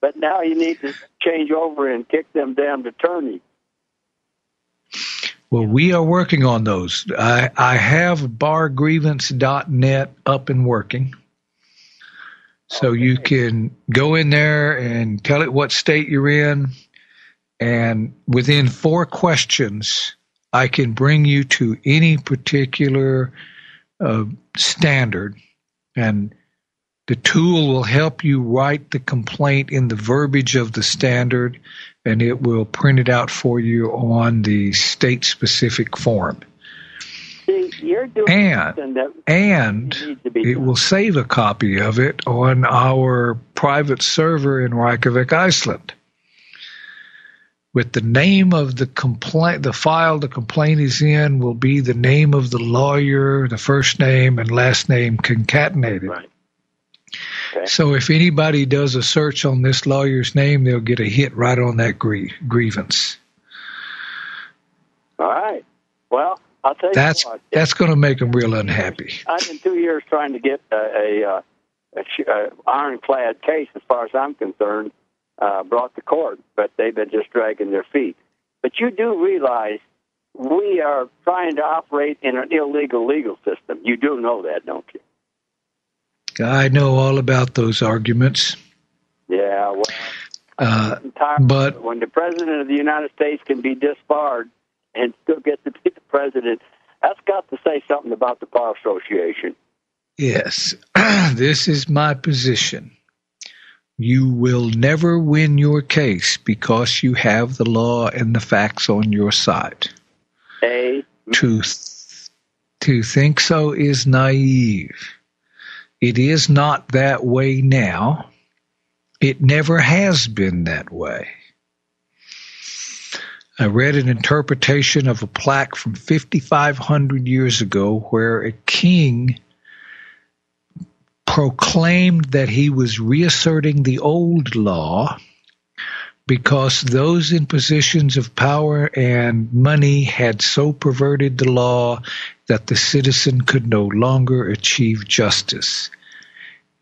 But now you need to change over and kick them damn attorneys. Well, we are working on those. I have bargrievance.net up and working. So you can go in there and tell it what state you're in, and within 4 questions, I can bring you to any particular standard, and the tool will help you write the complaint in the verbiage of the standard, and it will print it out for you on the state-specific form. See, you're doing something that and it will save a copy of it on our private server in Reykjavik, Iceland. With the name of the complaint, the file the complaint is in will be the name of the lawyer, the first name and last name concatenated. Right. Okay. So if anybody does a search on this lawyer's name, they'll get a hit right on that grievance. All right. Well, I'll tell you what. That's going to make them real unhappy. I've been 2 years trying to get a ironclad case, as far as I'm concerned, brought to court, but they've been just dragging their feet. But you do realize we are trying to operate in an illegal legal system. You do know that, don't you? I know all about those arguments. Yeah, well, but when the President of the United States can be disbarred and still get to be the President, that's got to say something about the Bar Association. Yes, this is my position. You will never win your case because you have the law and the facts on your side. To think so is naive. It is not that way now. It never has been that way. I read an interpretation of a plaque from 5,500 years ago where a king proclaimed that he was reasserting the old law because those in positions of power and money had so perverted the law that the citizen could no longer achieve justice.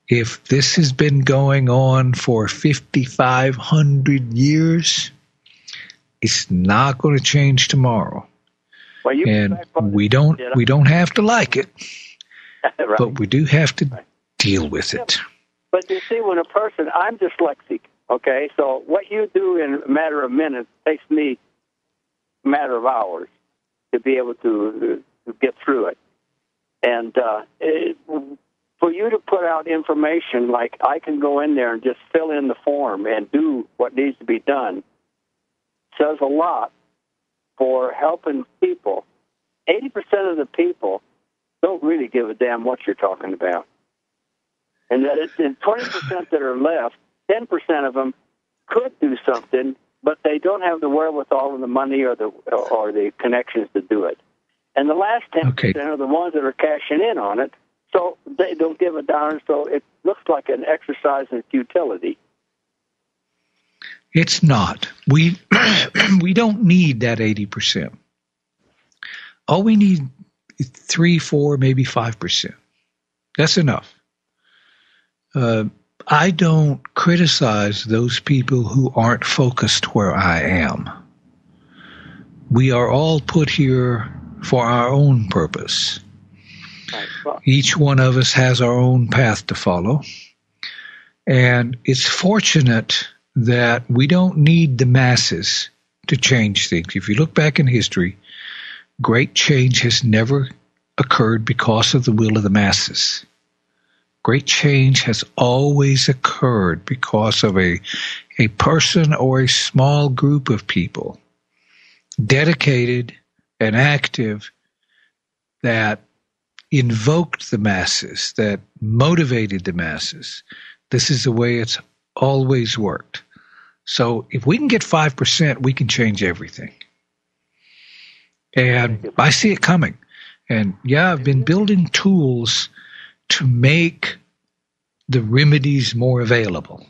If this has been going on for 5,500 years, it's not going to change tomorrow. Well, and we don't have to like it, right. But we do have to deal with it. But you see, when I'm dyslexic, okay? So what you do in a matter of minutes takes me a matter of hours to be able to get through it. And for you to put out information like I can go in there and just fill in the form and do what needs to be done says a lot for helping people. 80% of the people don't really give a damn what you're talking about. And that it's in 20% that are left, 10% of them could do something, but they don't have the wherewithal or the money or the connections to do it. And the last 10% are the ones that are cashing in on it, so they don't give a darn, so it looks like an exercise in futility. It's not. We don't need that 80%. All we need is 3, 4, maybe 5%. That's enough. I don't criticize those people who aren't focused where I am. We are all put here for our own purpose. Each one of us has our own path to follow. And it's fortunate that we don't need the masses to change things. If you look back in history, great change has never occurred because of the will of the masses. Great change has always occurred because of a person or a small group of people dedicated and active that invoked the masses, that motivated the masses. This is the way it's always worked. So if we can get 5%, we can change everything. And I see it coming. And yeah, I've been building tools to make the remedies more available.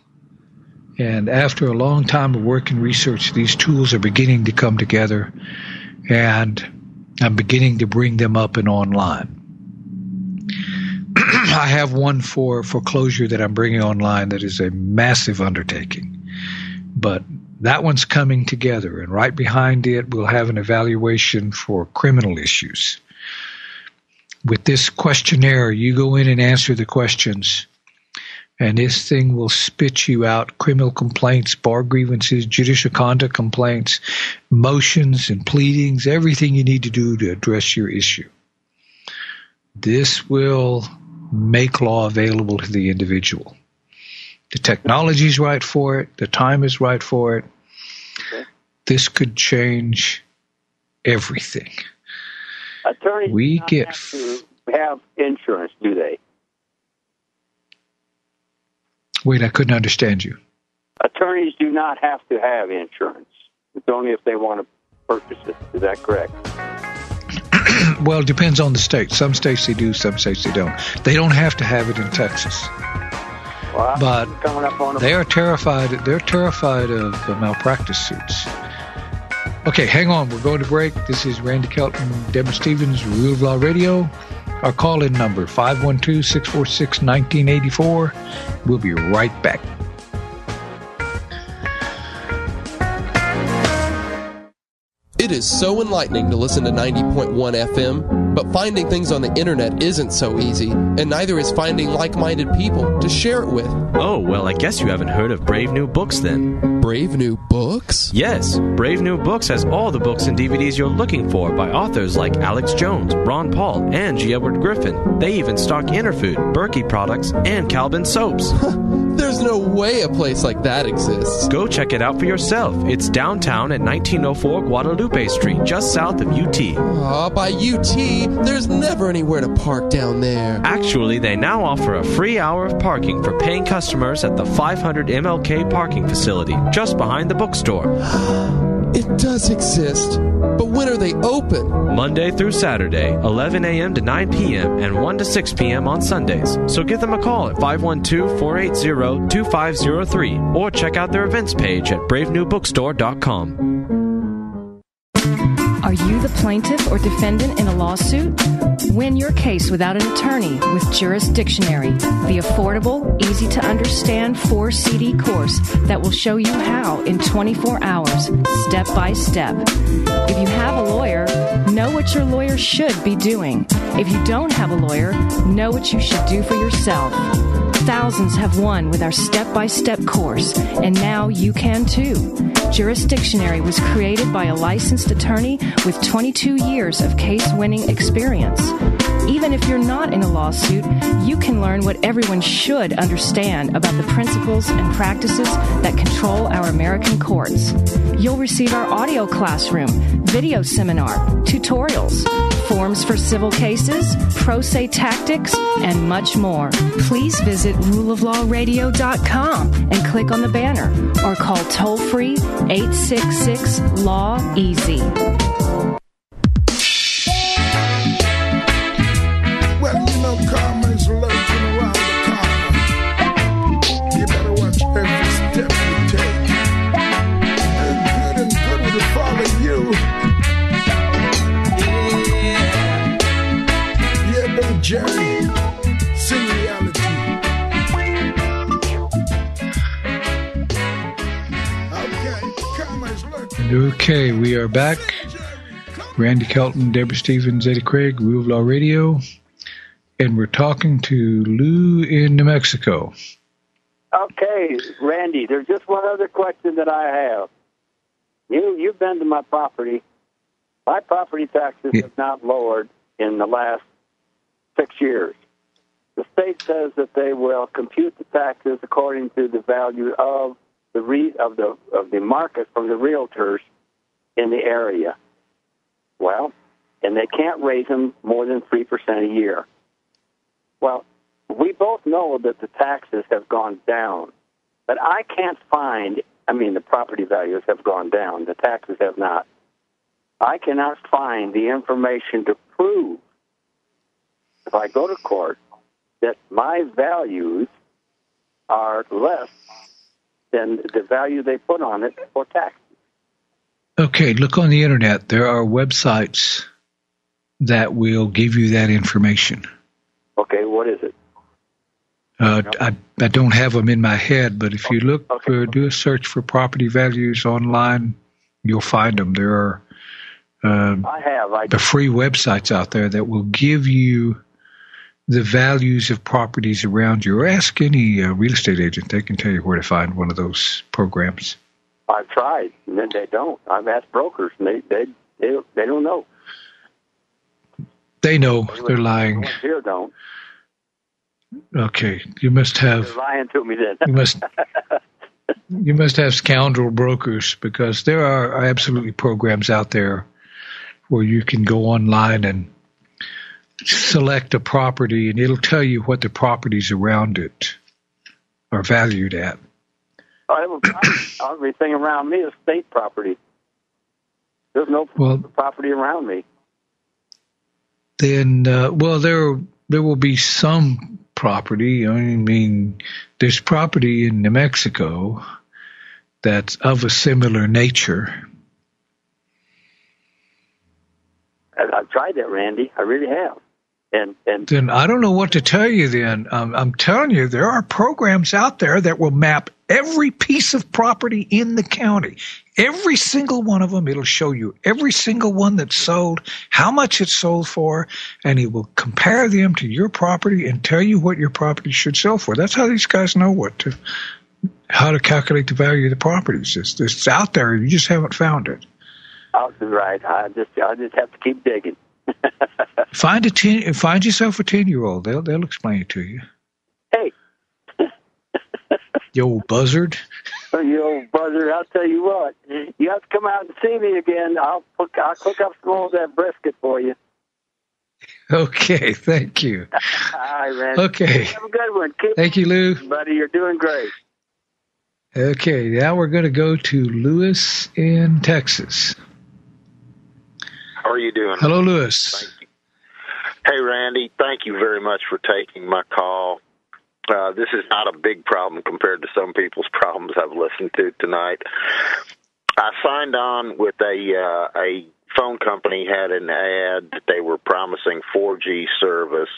And after a long time of work and research, these tools are beginning to come together, and I'm beginning to bring them up and online. I have one for foreclosure that I'm bringing online that is a massive undertaking. But that one's coming together, and right behind it we'll have an evaluation for criminal issues. With this questionnaire, you go in and answer the questions, and this thing will spit you out criminal complaints, bar grievances, judicial conduct complaints, motions and pleadings, everything you need to do to address your issue. This will make law available to the individual. The technology is right for it. The time is right for it. Okay. This could change everything. Attorneys do not have to have insurance, do they? Wait, I couldn't understand you. Attorneys do not have to have insurance. It's only if they want to purchase it. Is that correct? Well, it depends on the state. Some states they do, some states they don't. They don't have to have it in Texas. Well, but coming up on they are terrified. They're terrified of malpractice suits. Okay, hang on. We're going to break. This is Randy Kelton, Deborah Stevens, Rule of Law Radio. Our call-in number, 512-646-1984. We'll be right back. It is so enlightening to listen to 90.1 FM, but finding things on the internet isn't so easy, and neither is finding like-minded people to share it with. Oh, well, I guess you haven't heard of Brave New Books then. Brave New Books? Yes, Brave New Books has all the books and DVDs you're looking for by authors like Alex Jones, Ron Paul, and G. Edward Griffin. They even stock Interfood, Berkey products, and Calvin soaps. There's no way a place like that exists. Go check it out for yourself. It's downtown at 1904 Guadalupe Street, just south of UT. By UT, there's never anywhere to park down there. Actually, they now offer a free hour of parking for paying customers at the 500 MLK parking facility, just behind the bookstore. It does exist, but when are they open? Monday through Saturday, 11 a.m. to 9 p.m. and 1 to 6 p.m. on Sundays. So give them a call at 512-480-2503 or check out their events page at bravenewbookstore.com. Are you the plaintiff or defendant in a lawsuit? Win your case without an attorney with Jurisdictionary, the affordable, easy-to-understand 4-CD course that will show you how in 24 hours, step by step. If you have a lawyer, know what your lawyer should be doing. If you don't have a lawyer, know what you should do for yourself. Thousands have won with our step-by-step course, and now you can too. Jurisdictionary was created by a licensed attorney with 22 years of case-winning experience. Even if you're not in a lawsuit, you can learn what everyone should understand about the principles and practices that control our American courts. You'll receive our audio classroom, video seminar, tutorials, forms for civil cases, pro se tactics, and much more. Please visit ruleoflawradio.com and click on the banner or call toll-free 866-LAW-EASY. Well, you know karma's lurking around the corner. You better watch every step you take. And good will follow you. Yeah, Brother Jerry, sing reality. Okay, we are back. Randy Kelton, Deborah Stevens, Eddie Craig, Rule of Law Radio. And we're talking to Lou in New Mexico. Okay, Randy, there's just one other question that I have. You've been to my property. My property taxes have not lowered in the last 6 years. The state says that they will compute the taxes according to the value of the market from the realtors in the area. Well, and they can't raise them more than 3% a year. Well, we both know that the taxes have gone down, but I can't find, the property values have gone down, the taxes have not. I cannot find the information to prove, if I go to court, that my values are less than the value they put on it for taxes. Okay, look on the internet. There are websites that will give you that information. Okay, what is it? I don't have them in my head, but if you look do a search for property values online, you'll find them. There are the free websites out there that will give you the values of properties around you. Or ask any real estate agent; they can tell you where to find one of those programs. I've tried, and then they don't. I've asked brokers, and they don't know. They know they're lying. The ones here don't. Okay, you must have. They're lying to me then. You must have scoundrel brokers, because there are absolutely programs out there where you can go online and select a property, and it'll tell you what the properties around it are valued at. Everything around me is state property. There's no property around me. Then, there will be some property. There's property in New Mexico that's of a similar nature. I've tried that, Randy. I really have. And then I don't know what to tell you then. I'm telling you, there are programs out there that will map every piece of property in the county. Every single one of them, it'll show you every single one that's sold, how much it's sold for, and it will compare them to your property and tell you what your property should sell for. That's how these guys know how to calculate the value of the properties. It's out there. You just haven't found it. Right. I just have to keep digging. Find yourself a 10-year-old. They'll explain it to you. Hey, you old buzzard. You old buzzard! I'll tell you what. You have to come out and see me again. I'll cook up some of that brisket for you. Okay, thank you. All right, Randy. Okay. Have a good one. Thank you, Lou. Buddy, you're doing great. Okay, now we're going to go to Lewis in Texas. How are you doing? Hello, Lewis. Thank you. Hey, Randy, thank you very much for taking my call. This is not a big problem compared to some people's problems I've listened to tonight. I signed on with a phone company, had an ad that they were promising 4G service.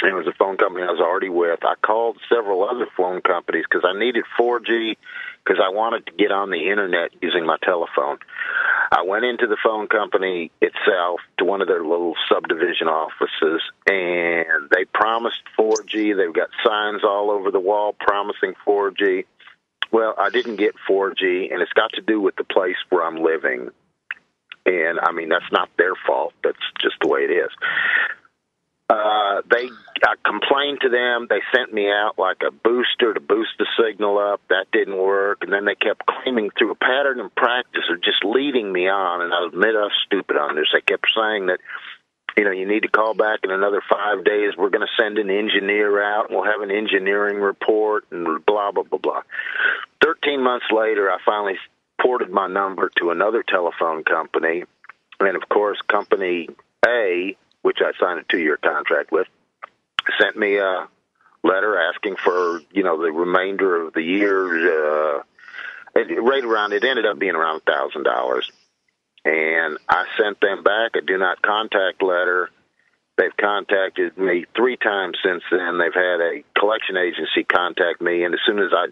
It was a phone company I was already with. I called several other phone companies because I needed 4G because I wanted to get on the Internet using my telephone. I went into the phone company itself, to one of their little subdivision offices, and they promised 4G. They've got signs all over the wall promising 4G. Well, I didn't get 4G, and it's got to do with the place where I'm living. And, I mean, that's not their fault. That's just the way it is. I complained to them. They sent me out like a booster to boost the signal up. That didn't work. And then they kept claiming through a pattern and practice of just leading me on. And I admit I was stupid on this. They kept saying that, you need to call back in another 5 days. We're going to send an engineer out, and we'll have an engineering report, and blah, blah, blah, blah. 13 months later, I finally ported my number to another telephone company. And, of course, Company A, which I signed a 2-year contract with, sent me a letter asking for, the remainder of the year. It ended up being around $1,000. And I sent them back a do not contact letter. They've contacted me 3 times since then. They've had a collection agency contact me, and as soon as I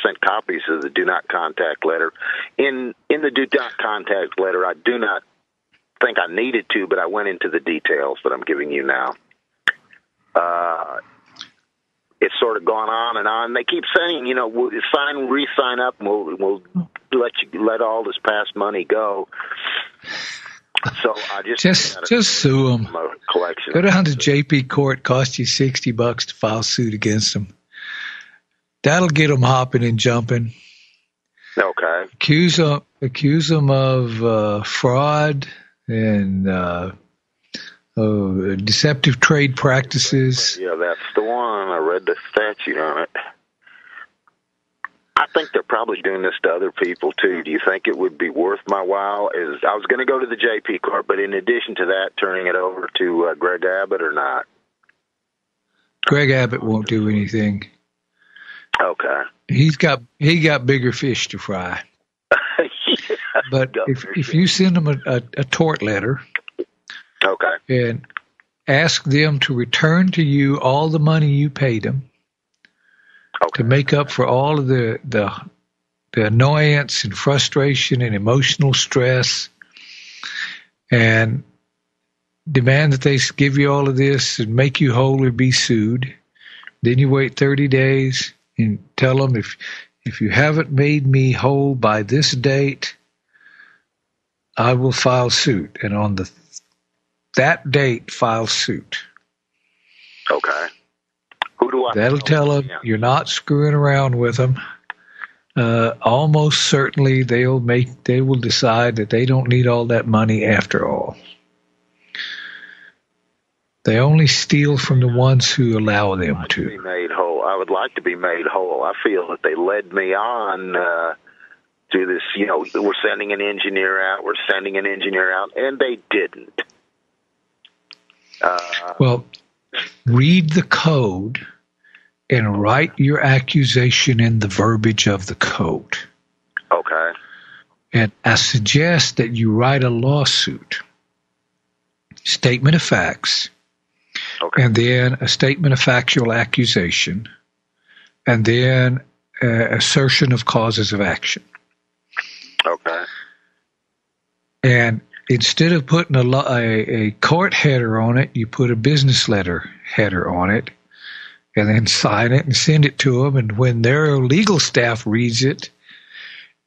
sent copies of the do not contact letter, in the do not contact letter, I do not think I needed to, but I went into the details that I'm giving you now. It's sort of gone on and on. They keep saying, we'll re-sign up, and we'll let all this past money go. So I just sue them. Go down to JP Court. Cost you $60 to file suit against them. That'll get them hopping and jumping. Okay. Accuse them of fraud and deceptive trade practices. Yeah, that's the one. I read the statute on it. I think they're probably doing this to other people, too. Do you think it would be worth my while? I was going to go to the JP Court, but in addition to that, turning it over to Greg Abbott or not? Greg Abbott won't do anything. Okay. He got bigger fish to fry. But if you send them a tort letter, okay, and ask them to return to you all the money you paid them, to make up for all of the annoyance and frustration and emotional stress, and demand that they give you all of this and make you whole or be sued. Then you wait 30 days and tell them, if you haven't made me whole by this date, I will file suit. And on that date, file suit. Okay. Who do I? That'll tell them you're not screwing around with them. Almost certainly they will decide that they don't need all that money after all. They only steal from the ones who allow them to. Be made whole. I would like to be made whole. I feel that they led me on to this. We're sending an engineer out. And they didn't. Well, read the code and write your accusation in the verbiage of the code. Okay. And I suggest that you write a lawsuit, statement of facts, okay, and then a statement of factual accusation, and then assertion of causes of action. Okay. And instead of putting a court header on it, you put a business letter header on it, and then sign it and send it to them. And when their legal staff reads it,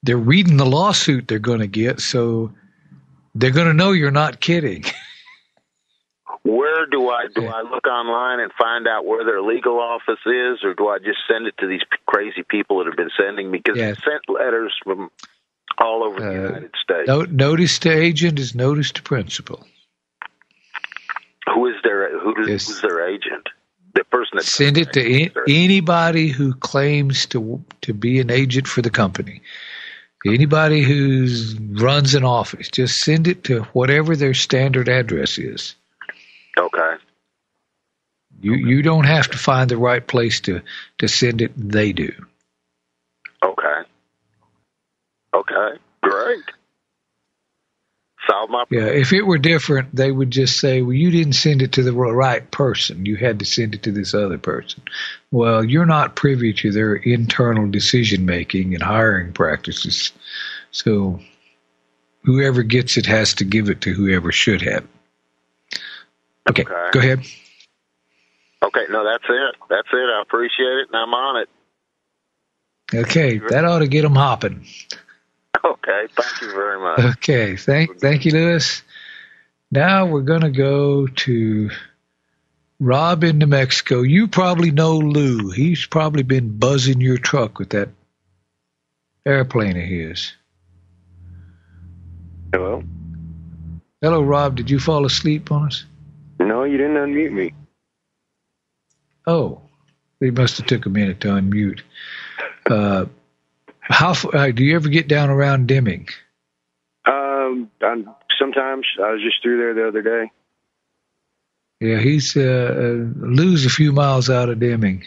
they're reading the lawsuit they're going to get, so they're going to know you're not kidding. Where do I look online and find out where their legal office is, or do I just send it to these crazy people that have been sending me? Because they sent letters from all over the United States. Notice to agent is notice to principal. Who's their agent? the person that send it to anybody who claims to be an agent for the company. Anybody who runs an office, just send it to whatever their standard address is. Okay. You don't have to find the right place to send it. They do. Okay. Okay. Great. Solve my problem. Yeah, if it were different, they would just say, well, you didn't send it to the right person. You had to send it to this other person. Well, you're not privy to their internal decision-making and hiring practices. So whoever gets it has to give it to whoever should have it. Okay. Go ahead. Okay, no, that's it. That's it. I appreciate it, and I'm on it. Okay, that ought to get them hopping. Okay, thank you very much. Okay, thank you, Lewis. Now we're going to go to Rob in New Mexico. You probably know Lou. He's probably been buzzing your truck with that airplane of his. Hello? Hello, Rob. Did you fall asleep on us? No, you didn't unmute me. Oh, they must have took a minute to unmute. Do you ever get down around Deming? Sometimes. I was just through there the other day. Yeah, he's Lou's a few miles out of Deming.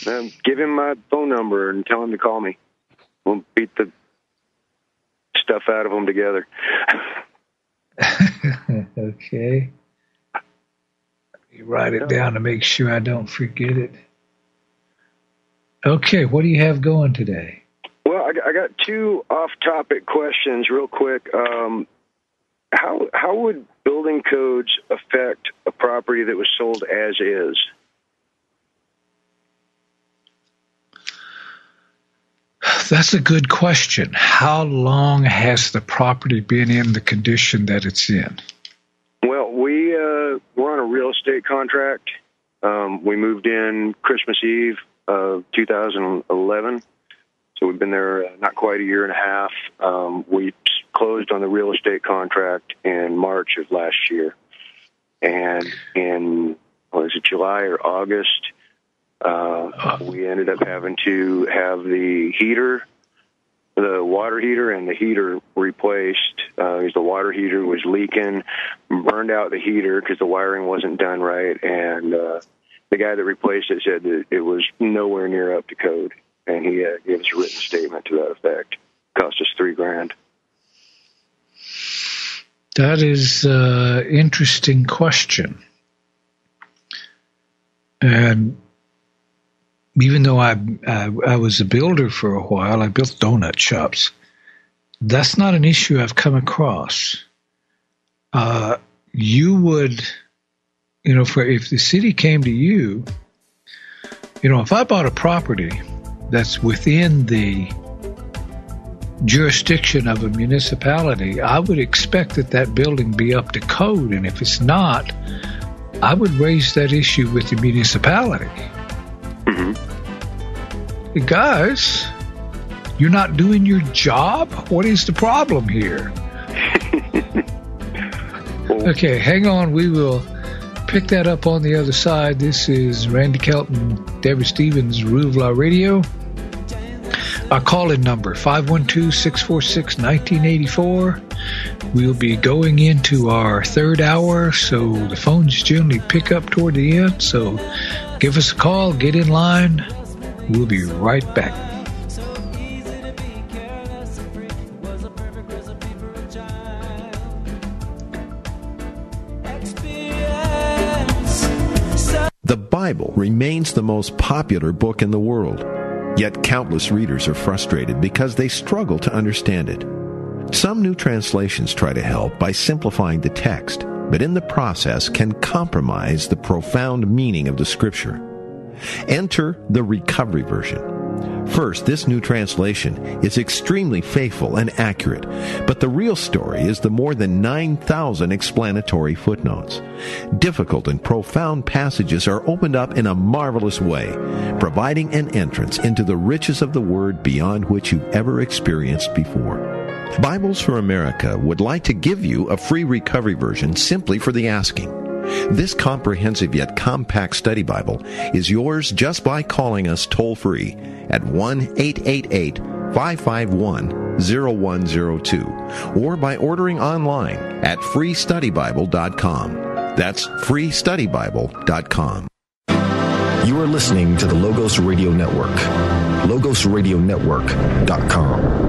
Give him my phone number and tell him to call me. We'll beat the stuff out of them together. Okay. You write it down to make sure I don't forget it. Okay, what do you have going today? Well, I got two off-topic questions real quick. How would building codes affect a property that was sold as is? That's a good question. How long has the property been in the condition that it's in? Well, we're on a real estate contract. We moved in Christmas Eve of 2011. So we've been there not quite a year and a half. We closed on the real estate contract in March of last year. And in, July or August, we ended up having to have the water heater and the heater replaced because the water heater was leaking, burned out the heater because the wiring wasn't done right. And the guy that replaced it said that it was nowhere near up to code. And he gave us a written statement to that effect. Cost us $3,000. That is an interesting question. And even though I was a builder for a while, I built donut shops. That's not an issue I've come across. You would, if the city came to you, if I bought a property that's within the jurisdiction of a municipality, I would expect that building be up to code. And if it's not, I would raise that issue with the municipality. Mm-hmm. Hey guys, you're not doing your job? What is the problem here? Okay, hang on. We will pick that up on the other side. This is Randy Kelton, Deborah Stevens, Rule of Law Radio. Our call-in number, 512-646-1984. We'll be going into our third hour, so the phones generally pick up toward the end. So give us a call, get in line. We'll be right back. The Bible remains the most popular book in the world. Yet countless readers are frustrated because they struggle to understand it. Some new translations try to help by simplifying the text, but in the process can compromise the profound meaning of the Scripture. Enter the Recovery Version. First, this new translation is extremely faithful and accurate, but the real story is the more than 9,000 explanatory footnotes. Difficult and profound passages are opened up in a marvelous way, providing an entrance into the riches of the Word beyond which you've ever experienced before. Bibles for America would like to give you a free recovery version simply for the asking. This comprehensive yet compact study Bible is yours just by calling us toll-free at 1-888-551-0102 or by ordering online at freestudybible.com. That's freestudybible.com. You are listening to the Logos Radio Network. LogosRadioNetwork.com.